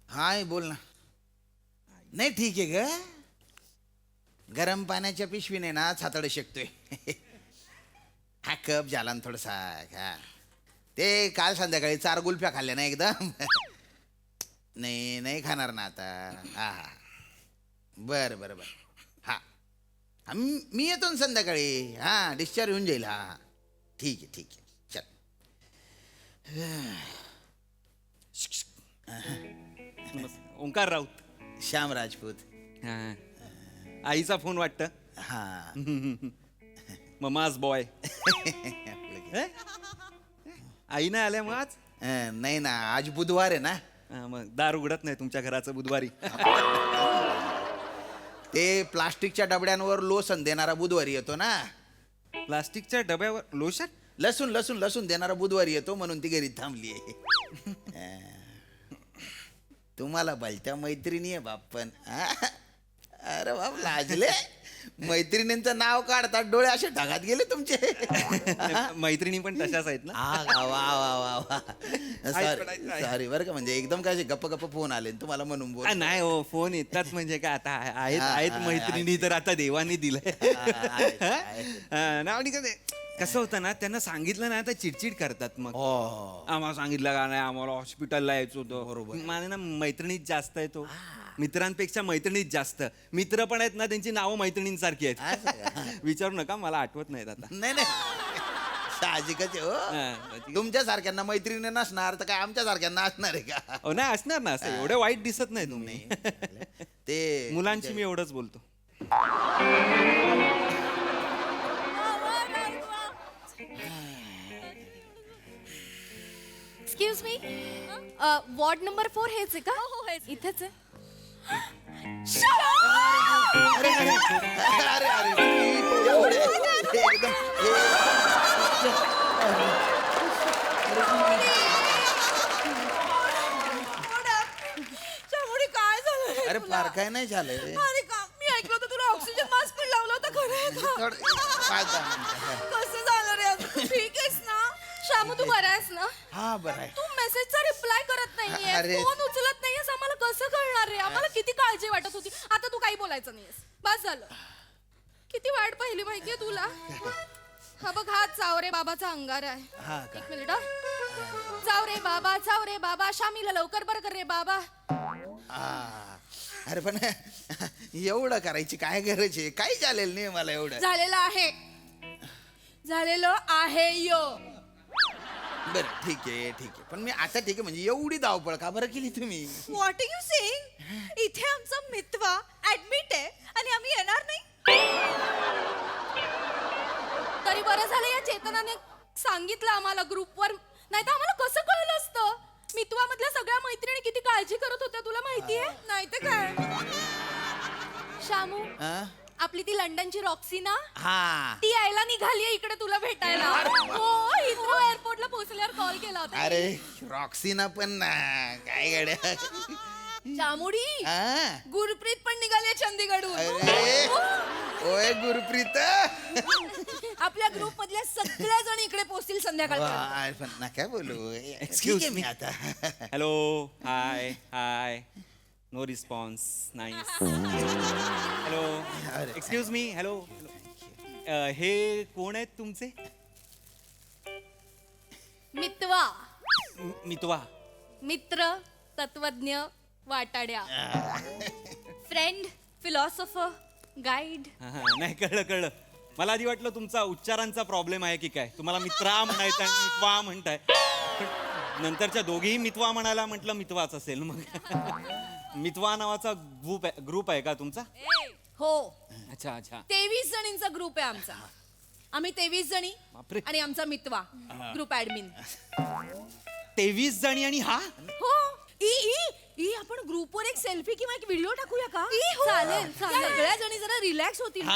Hi बोल ना. नाही ठीक आहे ग. गरम पाण्याच्या पिशवीने ना छातड शेकतोय. हा कप झाला ना थोडासा. हा ते काल संध्याकाळी 4 गुल्फ्या खाल्ल्या ना एकदम. नाही खाणार ना आता. हा बरं बरं बरं. हा मी येतो ना संध्याकाळी. डिस्चार्ज होऊन जाईल. ठीक आहे चल. ओंकार राऊत. श्याम राजपूत. आईचा फोन वाटतं. Mama's boy. आई नाही आल्या मग आज? नाही ना आज बुधवार आहे ना. मग दार उघडत नाही तुमच्या घराचं बुधवारी. ते प्लास्टिकच्या डबड्यांवर लोसन देणारा बुधवारी येतो ना. प्लास्टिकच्या डब्यावर लोशन? लसूण देणारा बुधवारी येतो म्हणून ती घरी थांबली आहे. तुम्हाला भलत्या मैत्रिणी आहे बाप्पन. अरे बाप लाजले. मैत्रिणींचं नाव काढतात डोळे असे ढगात गेले तुमचे. मैत्रिणी पण तशाच आहेत ना. वा सॉरी बरं का. म्हणजे एकदम काय गप्प फोन आले तुम्हाला म्हणून बोल. नाही हो फोन येतात म्हणजे काय आता आहेत मैत्रिणी तर आता देवाने दिलंय. कसं होतं ना त्यांना सांगितलं नाही तर चिडचिड करतात. मग आम्हाला सांगितलं का नाही, आम्हाला हॉस्पिटलला यायचं होतं. बरोबर. मला ना मैत्रिणीच जास्त आहे तो. मित्रांपेक्षा मैत्रिणीच जास्त. मित्र पण आहेत ना त्यांची नावं मैत्रिणींसारखी आहेत. विचारू नका मला आठवत नाहीत आता. नाही साहजिकच आहे हो. तुमच्या सारख्यांना मैत्रिणी नसणार तर काय आमच्या सारख्यांना असणार आहे का? हो नाही असणार ना. असं एवढं वाईट दिसत नाही तुम्ही. ते मुलांशी मी एवढंच बोलतो. Excuse me. वॉर्ड नंबर 4 हेच आहे का? हो हेच इथेच आहे. काय झालं? अरे बारकाय नाही झालंय अरे का मी ऐकलं होतं तुला ऑक्सिजन मास्क पण लावला होता खरं आहे का? पाच 10 मिनिटं. कसं झालं रे आता? तू ठीक आहेस ना? शामू तू बरा आहेस ना? हा बरं आहे. तू मेसेजचा रिप्लाय करत नाहीये, अरे. फोन उचलत नाहीयेस, आम्हाला कसं कळणार रे? आम्हाला किती काळजी वाटत होती. आता तू काही बोलायचं नाहीयेस, बस झालं. किती वाट पाहिली माहितीये तुला? हा बघ, हा चावरे बाबाचा अंगार आहे. हा का? एक मिनिट हा. चावरे बाबा शामीला लवकर बरं कर रे बाबा. अरे पण एवढं करायची काय गरज आहे? काही झालेलं नाही मला एवढं. झालेलं आहे यो. बरं ठीक आहे पण मी आता ठीक आहे म्हणजे एवढी धावपळ का बरं केली तुम्ही? What are you saying? इथे आमचा मितवा ऍडमिट आहे आणि आम्ही येणार नाही. तरी बरं झालं या चेतनाने सांगितलं आम्हाला ग्रुपवर, नाही तर आम्हाला कसं कळलं असतं? मितवा मधल्या सगळ्या मैत्रिणी किती काळजी करत होत्या तुला माहितीये? नाही तर काय. शामू, हा? आपली ती लंडनची रॉक्सी ना, हा ती यायला निघालीये इकडे तुला भेटायला. हो, हिथ्रो एअरपोर्टला पोहोचल्यावर कॉल केला होता. अरे रॉक्सीना पण काय गड्या. शामुडी, हा? गुरप्रीत पण निघाली चंदीगडहून. अरे ओय गुरप्रीत. आपल्या ग्रुप मधल्या सगळ्या जण इकडे पोहोचतील संध्याकाळी. वा, पण नका बोलू. ठीक आहे मी आता. Hello hi hi no response nice hello excuse me hello हे कोण आहेत तुमचे? मितवा, मितवा मित्र, तत्वज्ञ, वाटाड्या, फ्रेंड, फिलॉसॉफर, गाईड. नाही कळलं मला आधी वाटलं तुमचा उच्चारांचा प्रॉब्लेम आहे की काय. तुम्हाला मित्रा म्हणायचं आणि मितवा म्हणताय, पण नंतरच्या दोघेही मितवा म्हणायला म्हटलं मितवाच असेल. मग मितवा नावाचा ग्रुप आहे का तुमचा? हो, अच्छा अच्छा 23 जणींचा ग्रुप आहे आमचा. आम्ही 23 जणी बापरे. आणि आमचा मितवा ग्रुप ऍडमिन. 23 जणी आणि हा हो. आपण ग्रुपवर एक सेल्फी किंवा एक व्हिडिओ टाकूया का? चालेल. सगळ्या जणी जरा रिलॅक्स होतील.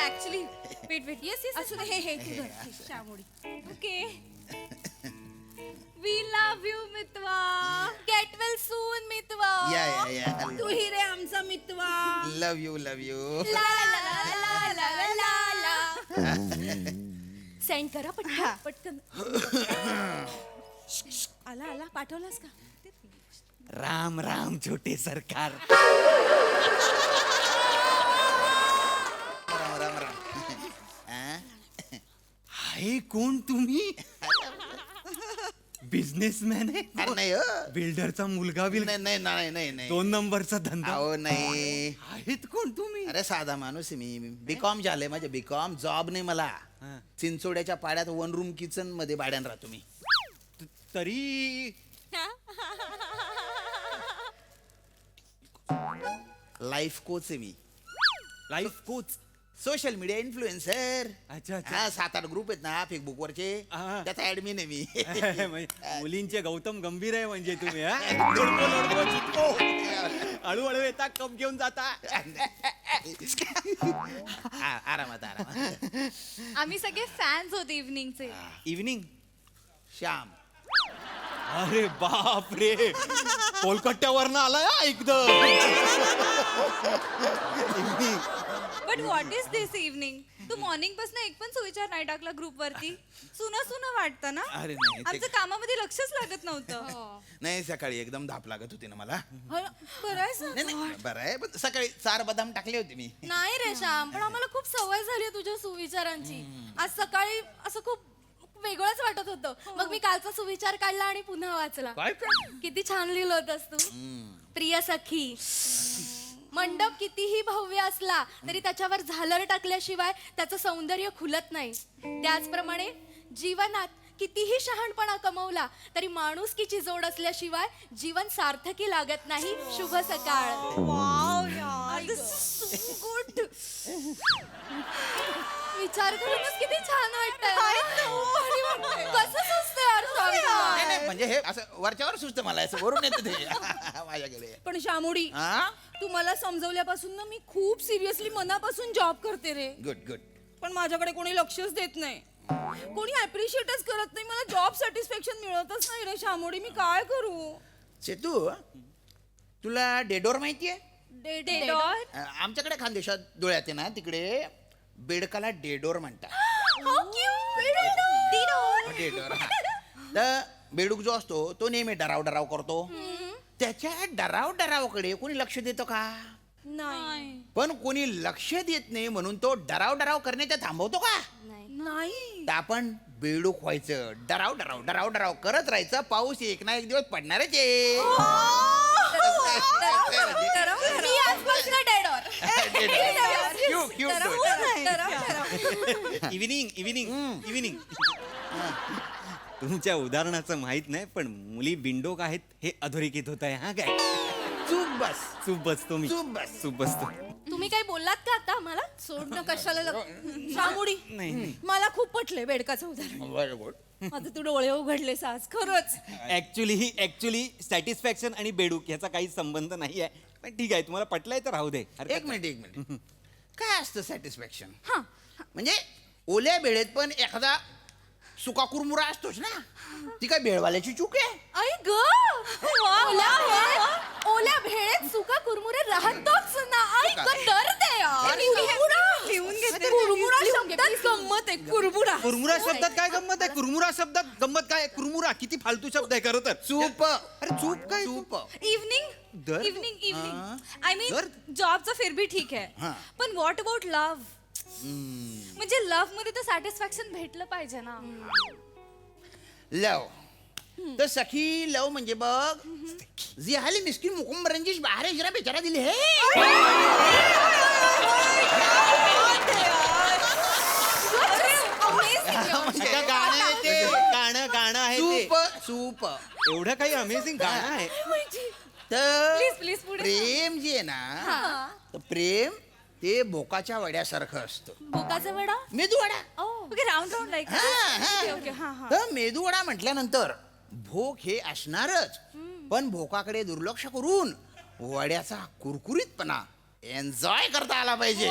ऍक्च्युली वेट येस असू दे. हे तुझं शामुडी. Okay. We love you Mitwa. Get well soon मितवा. या तू ही रे आमचा मितवा. लव यू ला ला ला ला ला ला. सेंड करा पटकन. आला पाठवलास का? राम राम छोटे सरकार. राम राम. हाय कोण तुम्ही? बिझनेसमॅन आहे? अरे नाही हो. बिल्डरचा मुलगा नाही 2 नंबरचा धंदा. अहो नाही. आहेत कोण तुम्ही? अरे साधा माणूस आहे मी. बीकॉम झालंय माझे. बीकॉम जॉब नाही मला. चिंचोड्याच्या पाड्यात 1 रूम किचन मध्ये भाड्यान राहतो मी. तरी लाईफ कोच आहे मी. Life coach. Social media influencer. अच्छा हा 7-8 ग्रुप आहेत ना फेसबुक वरचे. हा. त्याचा ऍडमिन आहे मी. मुलींचे गौतम गंभीर आहे म्हणजे तुम्ही. लढवो, जितको. हळूहळू येता कप घेऊन जाता. आरामात. आम्ही सगळे फॅन्स होते इव्हनिंगचे. इव्हनिंग श्याम. अरे बाप रे कोलकात्यावरनं आलाय एकदम. But what is this evening? तू मॉर्निंग पासून एक पण सुविचार नाही टाकला ग्रुप वरती. सुना वाटतं ना. अरे नाही, ते- आमचं कामामध्ये लक्षच लागत नव्हतं. नाही सकाळी एकदम धाप लागत होती ना मला. बरं आहे नाही बरं आहे पण सकाळी 4 बदाम टाकले होते मी. नाही रे श्याम, पण आम्हाला खूप सवय झाली तुझ्या सुविचारांची. आज सकाळी असं खूप वेगळंच वाटत होतं. मग मी कालचा सुविचार काढला आणि पुन्हा वाचला. किती छान लिहिलं होतंस तू. प्रिय सखी, मंडप कितीही भव्य असला तरी त्याच्यावर झालर टाकल्याशिवाय त्याचं सौंदर्य खुलत नाही. त्याचप्रमाणे जीवनात कितीही शहाणपणा कमवला तरी माणुसकीची जोड असल्याशिवाय जीवन सार्थकी लागत नाही. शुभ सकाळ. गुड. विचार करूनच किती छान वाटतंय. कसं सुचतं यार स्वामी तुला? नाही, म्हणजे हे असं वरच्यावर सुचतं मला असं वरून येतं ते माझ्याकडे. पण शामुडी, हा तू मला समजवल्यापासून ना मी खूप सिरियसली मनापासून जॉब करते रे. गुड. पण माझ्याकडे कोणी लक्षच देत नाही. कोणी अप्रिशिएटच करत नाही. मला जॉब सॅटिस्फॅक्शन मिळतच नाही रे शामुडी. मी काय करू? सेतू तुला डेडोर माहितीये? डेडोर आमच्याकडे खानदेशात डोळ्यात आहे ना तिकडे बेडकाला डेडोर म्हणतात. डेडोर हा. तर बेडूक जो असतो तो नेहमी डराव डराव करतो. त्याच्या डराव डरावकडे कोणी लक्ष देतो का? नाही पण कोणी लक्ष देत नाही म्हणून तो डराव डराव करण्याचा थांबवतो का? नाही तर आपण बेडूक व्हायचं, डराव डराव डराव डराव करत राहायचं. पाऊस एक ना एक दिवस पडणारच आहे. मी आजपासून डेडोर. इव्हिनिंग इव्हिनिंग इव्हिनिंग तुमच्या उदाहरणाचं माहित नाही पण मुली बिंडोक आहेत हे अधोरेखित होत आहे. हा काय चूप बस, चूप बसतो मी, चूप बस. चूप बसतो. तुम्ही काही बोललात का आता मला? सोडणं कशाला शामुडी नाही मला खूप पटले बेडकाचं उदाहरण. बरोबर. माझे तू डोळे उघडलेस आज खरंच. ऍक्च्युली सॅटिस्फॅक्शन आणि बेडूक याचा काही संबंध नाही आहे. पण ठीक आहे तुम्हाला पटलंय तर राहू दे. एक मिनिट काय असतं सॅटिस्फॅक्शन? म्हणजे ओल्या भेळेत पण एखादा सुका कुरमुरा असतोच ना. ती काय भेळवाल्याची चूक आहे? आई ग ओल्या भेळेत सुका कुरमुरे राहतोच ना. आई ग दर्द आहे यार. लिहून घेते. कुरमुरा शब्दात गंमत आहे. कुरमुरा कुरमुरा शब्दात काय गंमत आहे? कुरमुरा शब्दात गंमत काय? कुरमुरा किती फालतू शब्द आहे खरं तर. चूप. अरे चूप काय? चूप. इव्हनिंग दर- इव्हनिंग इव्हनिंग आय मीन दर- जॉबचं फिर भी ठीक आहे हा. पण व्हॉट अबाउट लव्ह? म्हणजे लव्ह मध्ये तर सॅटिस्फॅक्शन भेटलं पाहिजे ना. लव तर सखी लव म्हणजे बघ जी हाली मिस्किन मुकुंबरंजी बाहेर इजरा बेचारा दिली हे. आता गाणं आहे ते, गाणं आहे ते. Soup soup. एवढं काही अमेझिंग गाणं आहे. तर प्लीज पुढे प्रेम जे आहे ना तर प्रेम ते भोकाच्या वड्यासारखं असतं. बोकाचा vada medu vada. Okay round round like okay हा हा तर मेदूवडा म्हटल्यानंतर भोक हे असणारच पण भोकाकडे दुर्लक्ष करून वड्याचा कुरकुरीतपणा एन्जॉय करता आला पाहिजे.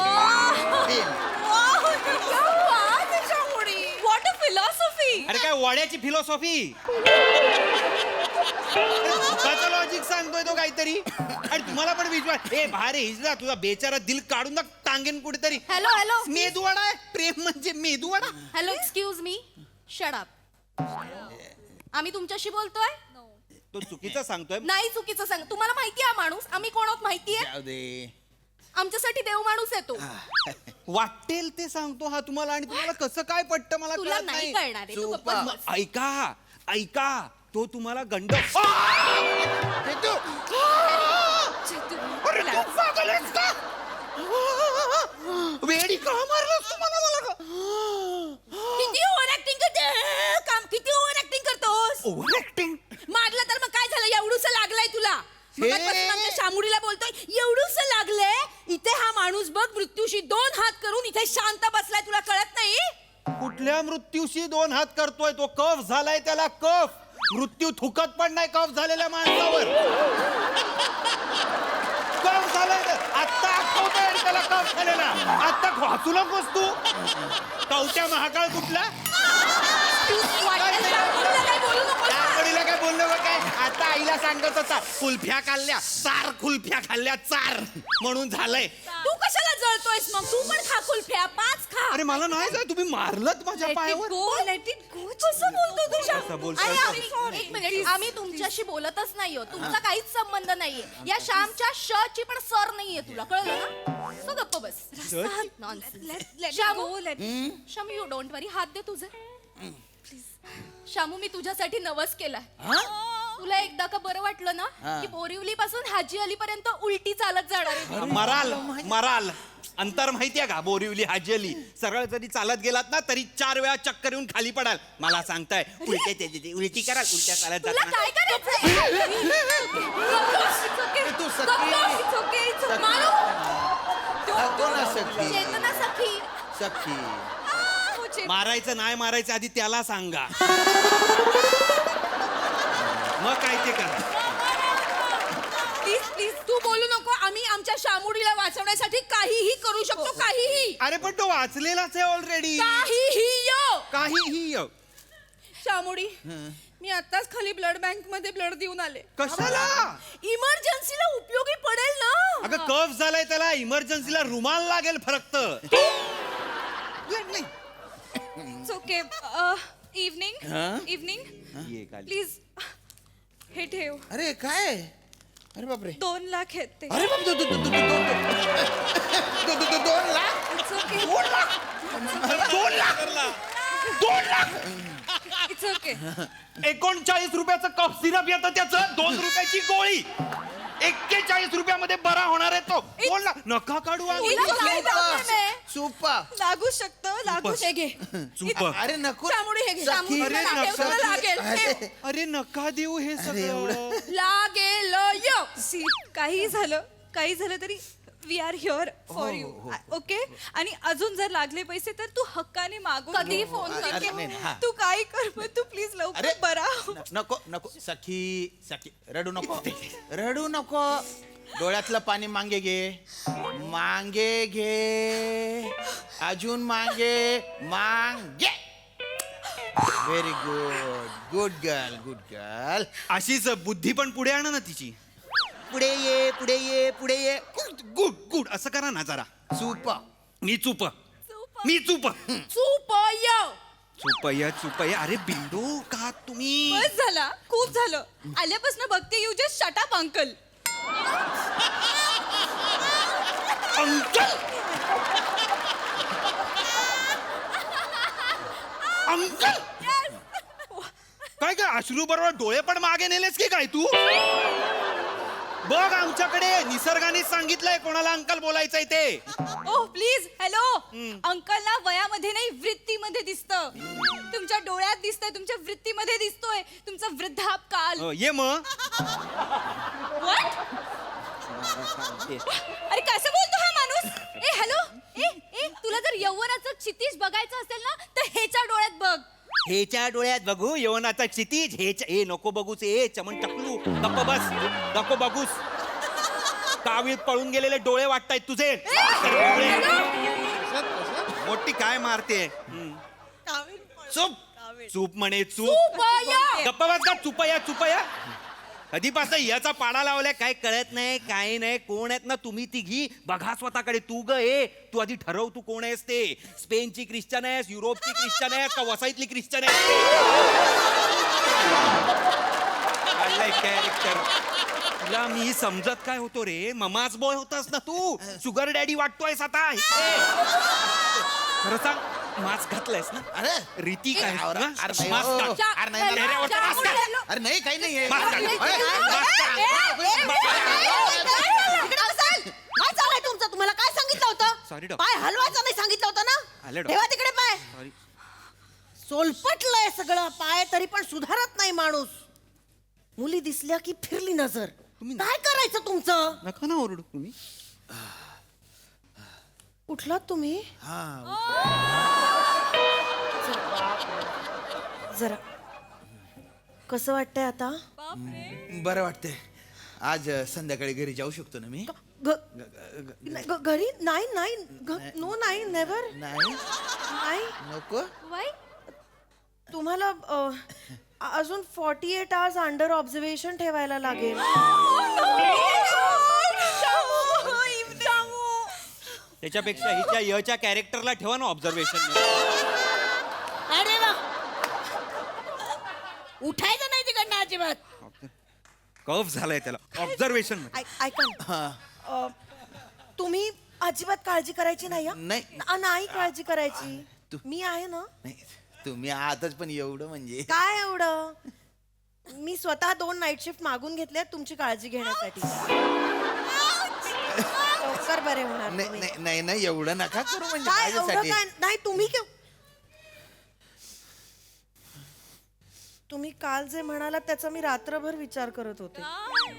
What a philosophy. अरे काय वाड्याची फिलॉसॉफी? लॉजिक सांगतोय तो काहीतरी आणि तुम्हाला पण विश्वास. ए बाहेर हिजला तुझा बेचारा दिल काढून ना टांगेन कुठेतरी. हॅलो हॅलो मेदूवडा आहे प्रेम म्हणजे मेदूवडा. हॅलो एक्सक्यूज मी शट अप. आम्ही तुमच्याशी बोलतोय. तो चुकीचा सांगतोय. नाही चुकीचं सांग. तुम्हाला माहिती आहे हा माणूस आम्ही कोण आहोत माहितीये? जाऊ दे. आमच्यासाठी देव माणूस आहे तो. वाटेल ते सांगतो हा तुम्हाला आणि तुम्हाला कसं काय पटतं मला तुला कळत नाही नाही. कळणार आहे. तू चूप. गप्प बस. ऐका ऐका तो तुम्हाला गंड. ते तू. अरे तू पागल आहेस का? वेडी का मारलास तू मला का? किती ओव्हर ऍक्टिंग करते काम. किती ओव्हर ऍक्टिंग करतोस. Over acting. मारलं तर मग काय झालं? एवढूस लागलंय तुला. मगाचपासून आमच्या शामुडीला बोलतोय एवढूस लागलंय. इथे हा माणूस बघ मृत्यूशी 2 हात करून इथे शांत बसलाय. तुला कळत नाही? कुठल्या मृत्यूशी 2 हात करतोय तो? कफ झालाय त्याला कफ. मृत्यू थुकत पण नाही कफ झालेल्या माणसावर. कफ झालाय आत्ता आठवतोय त्याला कफ झालेला. आत्ता वाचू नकोस तू. कवट्या महाकाळ कुठला? शामुडीला काय बोललो काय? आता आईला सांगत होता कुल्फ्या खाल्ल्या 4 कुल्फ्या खाल्ल्या 4 म्हणून झालंय. तू कशाला जळतोयस मग? तू पण खा कुल्फ्या 5 खा. अरे मला नाही जाय तुम्ही मारलत माझ्या पायावर. कसं बोलतो तू कसं बोलतोय आणि तो? आम्ही- एक मिनिट आम्ही तुमच्याशी बोलतच नाहीये. तुमचा काहीच संबंध नाहीये. या श्यामच्या ची पण सर नाहीये. तुला कळलं ना? सो गप्प बस. Nonsense. शामू यू डोंट वरी. हात दे तुझे. शामू मी तुझ्यासाठी नवस केलाय. तुला एकदा का बरं वाटलं ना की बोरिवली पासून हाजी अली पर्यंत उलटी चालत जाणार आहे. मराल मराल अंतर माहितीये का? बोरिवली हाजी अली सरळ जरी चालत गेलात ना तरी 4 वेळा चक्कर येऊन खाली पडाल. मला सांगताय उलटी कराल उलट्या चालत तुला जाताना. काय करायचंय? तू सखी. कोण सखी? चेतना सखी. सखी. मारायचं नाही मारायचं आधी त्याला सांगा. मग काय ते करा. प्लीज प्लीज तू बोलू नको. आम्ही आमच्या शामुडीला वाचवण्यासाठी काहीही करू शकतो. काहीही. अरे पण तो वाचलेलाच आहे ऑलरेडी. काहीही यो. काहीही शामुडी मी आताच खाली ब्लड बँक मध्ये ब्लड देऊन आले. कशाला? इमर्जन्सीला उपयोगी पडेल ना. अगं कफ झालाय त्याला, इमर्जन्सीला रुमाल लागेल फरक तर. It's okay. इव्हनिंग ये खाली. प्लीज हे ठेव. अरे काय? अरे बापरे. 2 लाख आहेत ते. अरे बाप 2 lakh. It's okay. 2 lakh. It's okay. 39 रुपयाचं कफ सिरप येतं त्याचं, 2 रुपयाची गोळी, 41 रुपयामध्ये बरा होणार आहे तो. बोल ना, नका काढू आम्ही. सुप्पा. लागू शकतं. हे घे. चुप. अरे नको. शामुडी हे घे. सखी. अरे लागेल, नका. तुला लागेल. अरे. अरे नका देऊ हे सगळं. लागेल. सी काही झालं तरी we are here for you. Okay. आणि अजून जर लागले पैसे तर तू हक्काने मागून कधी फोन अरे, नाही, हा. तू काही कर पण तू प्लीज लवकर अरे बरा हो. नको नको. सखी सखी रडू नको. रडू नको. डोळ्यातलं पाणी मांगे घे. मांगे घे. अजून मांगे. Very good. Good girl. अशीच बुद्धी पण पुढे आणा ना तिची. पुढे ये. गुड असं करा ना जरा. सुप्पा. मी चुप. चुपया. अरे बिंदू का तुम्ही. बस झाला. खूप झालं. आल्यापासून बघते you just shut up uncle. Uncle काय अश्रू बरोबर डोळे पण मागे नेलेस की काय तू. बघ आमच्याकडे निसर्गाने सांगितलंय कोणाला अंकल बोलायचंय ते. ओ प्लीज. हॅलो. अंकलला वयामध्ये नाही वृत्तीमध्ये दिसतं. तुमच्या डोळ्यात दिसतंय, तुमच्या वृत्तीमध्ये दिसतोय तुमचा वृद्धापकाल. ये मग. अरे कसं बोलतो हा माणूस. ए हॅलो. ए तुला जर यौवनाचं क्षितिज बघायचं असेल ना तर ह्याच्या डोळ्यात बघ. हेच्या डोळ्यात बघू यवनाचा क्षितिज. हे नको बघूस. चमन टकलू. गप्प बस. नको बघूस. कावीत पळून गेलेले डोळे वाटतायत तुझे. मोठी काय मारते. चूप म्हणे चूप. गप्प बस का. चुपया. कधीपासून याचा पाडा लावलाय काय कळत नाही. काही नाही. कोण आहेत ना तुम्ही तिघी. बघा स्वतःकडे. तू तू आधी ठरव तू कोण आहेस ते. स्पेनची ख्रिश्चन आहेस, युरोपची ख्रिश्चन आहेस का वसाईतली ख्रिश्चन आहेस. कॅरेक्टर तुला मी समजत काय होतो रे. ममाज बॉय होतास ना तू. शुगर डॅडी वाटतोयस आता. खरं सांग मास्क घातलायस ना. अरे रीती काय अरे नाही काही नाही. काय चाललंय तुमचं. तुम्हाला काय सांगितलं होतं. सॉरी पाय हलवायचं नाही सांगितलं होतं ना. आले ठेवा तिकडे पाय. सॉरी. सोलपटलंय सगळं. पाय तरी पण सुधारत नाही माणूस. मुली दिसल्या की फिरली नजर. काय करायचं तुमचं. नका ना ओरडू तुम्ही. उठलात तुम्ही. जरा कसं वाटतंय आता. बरं वाटतंय. आज संध्याकाळी घरी जाऊ शकतो ना मी. घरी नाही. नो नाही. नेव्हर. नाही नको. तुम्हाला अजून 48 आवर्स अंडर ऑब्झर्वेशन ठेवायला लागेल. त्याच्यापेक्षा हिच्या यच्या कॅरेक्टरला ठेवा ना ऑब्झर्वेशन. अरे वा. उठायचं नाही तिकडनं अजिबात. कफ झालाय त्याला ऑब्झर्वेशन. ऐका ना. तुम्ही अजिबात काळजी करायची नाही. नाही काळजी करायची. मी आहे ना. तुम्ही आताच पण एवढं म्हणजे काय एवढं. मी स्वतः 2 नाईट शिफ्ट मागून घेतल्या तुमची काळजी घेण्यासाठी. लवकर बरे होणार. नाही एवढं नका करू म्हणजे काय एवढं माझ्यासाठी. काय नाही. तुम्ही काल जे म्हणालात त्याचा मी रात्रभर विचार करत होते.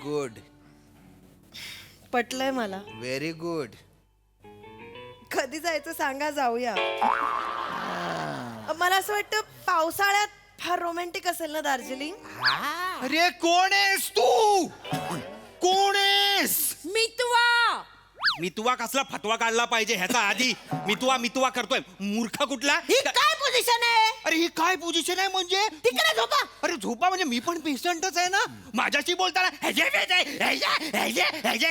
गुड. पटलंय मला. Very good. कधी जायचं सांगा जाऊया. मला असं वाटतं पावसाळ्यात फार रोमॅन्टिक असेल ना दार्जिलिंग. अरे कोण आहेस तू. कोण आहेस. मितवा कसला फतवा काढला पाहिजे ह्याचा आधी. मितवा करतोय. मूर्ख कुठला. ही काय पोझिशन आहे. अरे ही काय पोझिशन आहे म्हणजे तिकडे झोपा. अरे झोपा म्हणजे मी पण पेशंटच आहे ना. माझ्याशी बोलताना ह्याच्या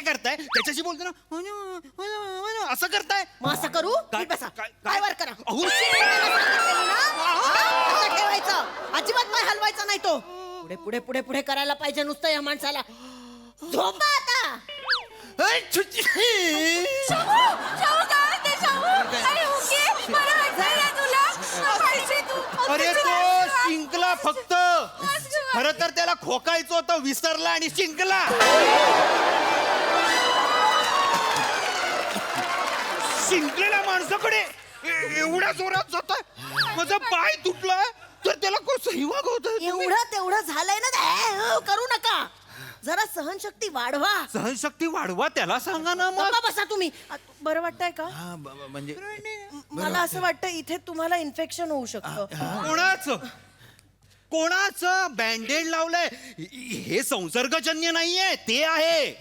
करताय, त्याच्याशी बोलताना असं करताय. मग असं करू? काय- नीट बसा. काय- पाय वर करा. अहो. असं ठेवायचं, अजिबात पाय हलवायचा नाही तो. पुढे पुढे पुढे पुढे करायला पाहिजे नुसतं या माणसाला. झोपा आता. अरे तो शिंकला फक्त. खर तर त्याला खोकायचं होतं, विसरला आणि शिंकला. शिंकलेल्या माणसाकडे एवढ्या जोरात जाताय, माझा पाय तुटला तर त्याला कसंही वागवत. एवढं तेवढं झालंय ना, करू नका. जरा सहनशक्ती वाढवा. सहनशक्ती वाढवा त्याला सांगा ना मग. गप्पा बसा तुम्ही. बरं वाटतंय का? हा म्हणजे मला असं वाटतं इथे तुम्हाला इन्फेक्शन होऊ शकतं. कोणाचं बँडेड लावलंय? हे संसर्गजन्य नाहीये, ते आहे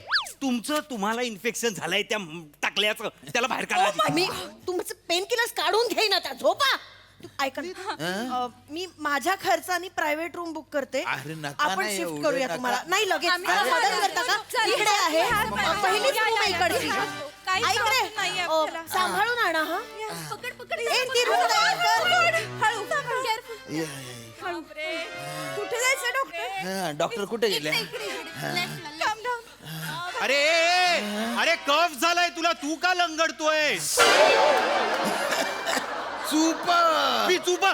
तुमचं. तुम्हाला इन्फेक्शन झालंय त्या टाकल्याचं, त्याला बाहेर काढा. मी तुमचं पेन किलर्स काढून घेईन आता. झोपा. ऐका ना, मी माझ्या खर्चानी प्रायव्हेट रूम बुक करते. अरे नका आपण ना, शिफ्ट एवढं करूया नका. तुम्हाला. नाही लगेच मदत करता का? इकडे आहे पहिलीच रूम आहे इकडची. इकडे सांभाळून आणा. हा ए, ती room तयार कर. कुठे जायचं डॉक्टर? डॉक्टर कुठे गेले? अरे अरे कफ झालाय तुला, तू का लंगडतोय? मी चुपा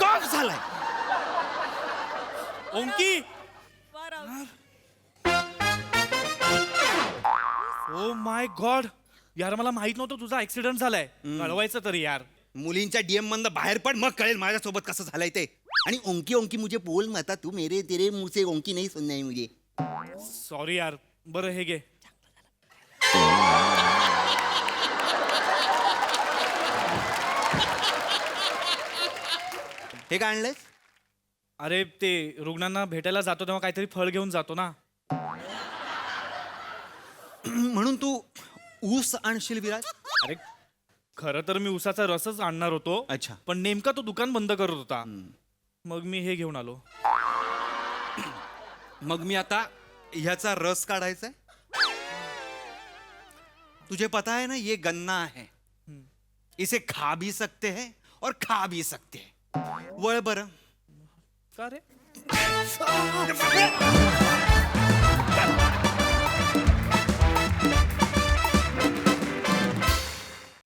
कफ झालाय. ओंकी, ओ माय गॉड यार, मला माहित नव्हतं तुझा ऍक्सिडेंट झालाय. कळवायचं तरी यार. मुलींच्या डीएम मधनं बाहेर पड, मग कळेल माझ्यासोबत कसं झालंय ते. आणि ओंकी ओंकी मुझे बोल मता तू, मेरे तेरे मुंह से ओंकी नहीं सुनना है मुझे. सॉरी यार. बरं हे घे. हे काय आणलंयस? अरे ते रुग्णांना भेटायला जातो तेव्हा काहीतरी फळ घेऊन जातो ना. म्हणून तू ऊस आणशील विराज? अरे खरं तर मी उसाचा रसच आणणार होतो. अच्छा. पण नेमका तो दुकान बंद करत होता, मग मी हे घेऊन आलो. मग मी आता ह्याचा रस काढायचा आहे. तुझे पता है ना, ये गन्ना है. इसे खा भी सकते हैं और खा भी सकते हैं. वळ बरं. का रे?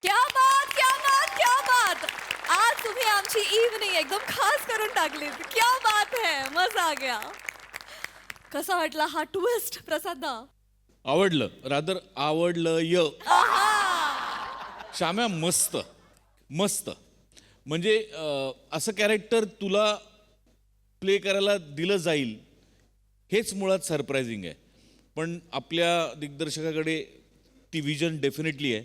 क्या बात, क्या बात, क्या बात. आज तुम्ही आमची इव्हनिंग एकदम खास करून टाकली. क्या बात है, मजा आ गया. कसा वाटला हा ट्विस्ट प्रसादा? आवडलं, रादर आवडलं. श्याम्या मस्त मस्त. म्हणजे असं कॅरेक्टर तुला प्ले करायला दिलं जाईल हेच मुळात सरप्रायझिंग आहे. पण आपल्या दिग्दर्शकाकडे ती विजन डेफिनेटली आहे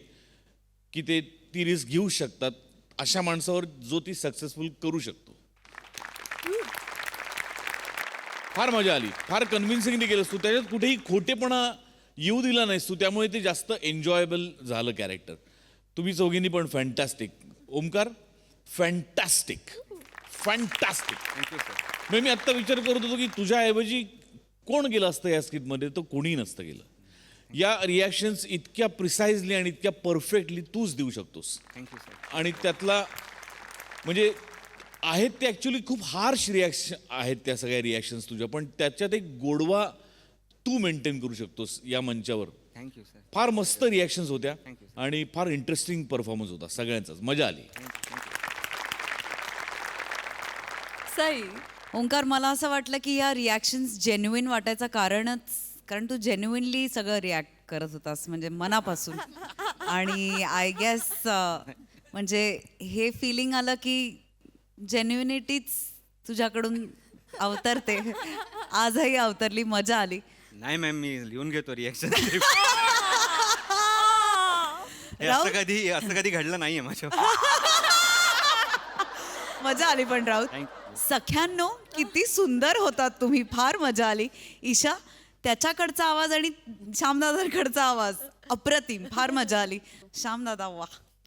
की ते ती रिस्क घेऊ शकतात अशा माणसावर जो ती सक्सेसफुल करू शकतो. फार मजा आली, फार कन्व्हिन्सिंगली केलंस तू. त्याच्यात कुठेही खोटेपणा येऊ दिला नाहीस तू, त्यामुळे ते जास्त एन्जॉयबल झालं कॅरेक्टर. तुम्ही चौघींनी पण फॅन्टॅस्टिक. Omkar fantastic fantastic. मी आत्ता विचार करत होतो की तुझ्याऐवजी कोण गेलं असतं या स्किटमध्ये, तर कोणीही नसतं गेलं. या रिॲक्शन्स इतक्या प्रिसाइजली आणि इतक्या परफेक्टली तूच देऊ शकतोस. आणि त्यातला म्हणजे आहेत ते ॲक्च्युली खूप हार्श रिॲक्शन आहेत त्या सगळ्या रिॲक्शन्स तुझ्या, पण त्याच्यात एक गोडवा तू मेंटेन करू शकतोस या मंचावर. Thank you sir. फार मस्त रिॲक्शन्स होत्या आणि फार इंटरेस्टिंग परफॉर्मन्स होता सगळ्यांचाच. मजा आली. सई, ओंकार, मला असं वाटलं की या रिॲक्शन्स जेन्युइन वाटायचं कारण तू जेन्युइनली सगळं रिॲक्ट करत होतास, म्हणजे मनापासून. आणि आय गेस म्हणजे हे फिलिंग आलं की जेन्युइनिटीच तुझ्याकडून अवतरते. आजही अवतरली, मजा आली. नाही मॅम, मी लिहून घेतो रिॲक्शन. राहुल? असं कधी घडलं नाहीये माझ्या. मजा आली. पण राऊत, सख्यांनो किती सुंदर होतात तुम्ही, फार मजा आली. ईशा, त्याच्याकडचा आवाज आणि श्यामदादांकडचा आवाज अप्रतिम, फार मजा आली. श्याम दादा वा,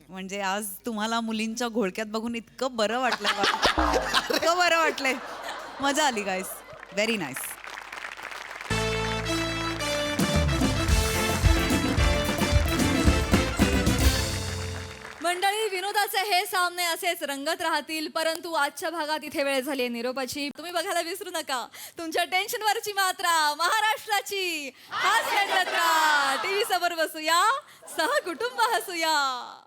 म्हणजे आज तुम्हाला मुलींच्या घोळक्यात बघून इतकं बरं वाटलंय बा. इतकं बरं वाटलंय, मजा आली गाईस, व्हेरी नाईस. मंडळी, विनोदाचे हे सामने असेच रंगत राहतील, परंतु आजच्या भागात इथे वेळ झाली आहे निरोपाची. तुम्ही बघायला विसरू नका तुमच्या टेन्शनवरची मात्रा, महाराष्ट्राची हास्य जत्रा. टीव्ही समोर बसूया, सहकुटुंब हसूया.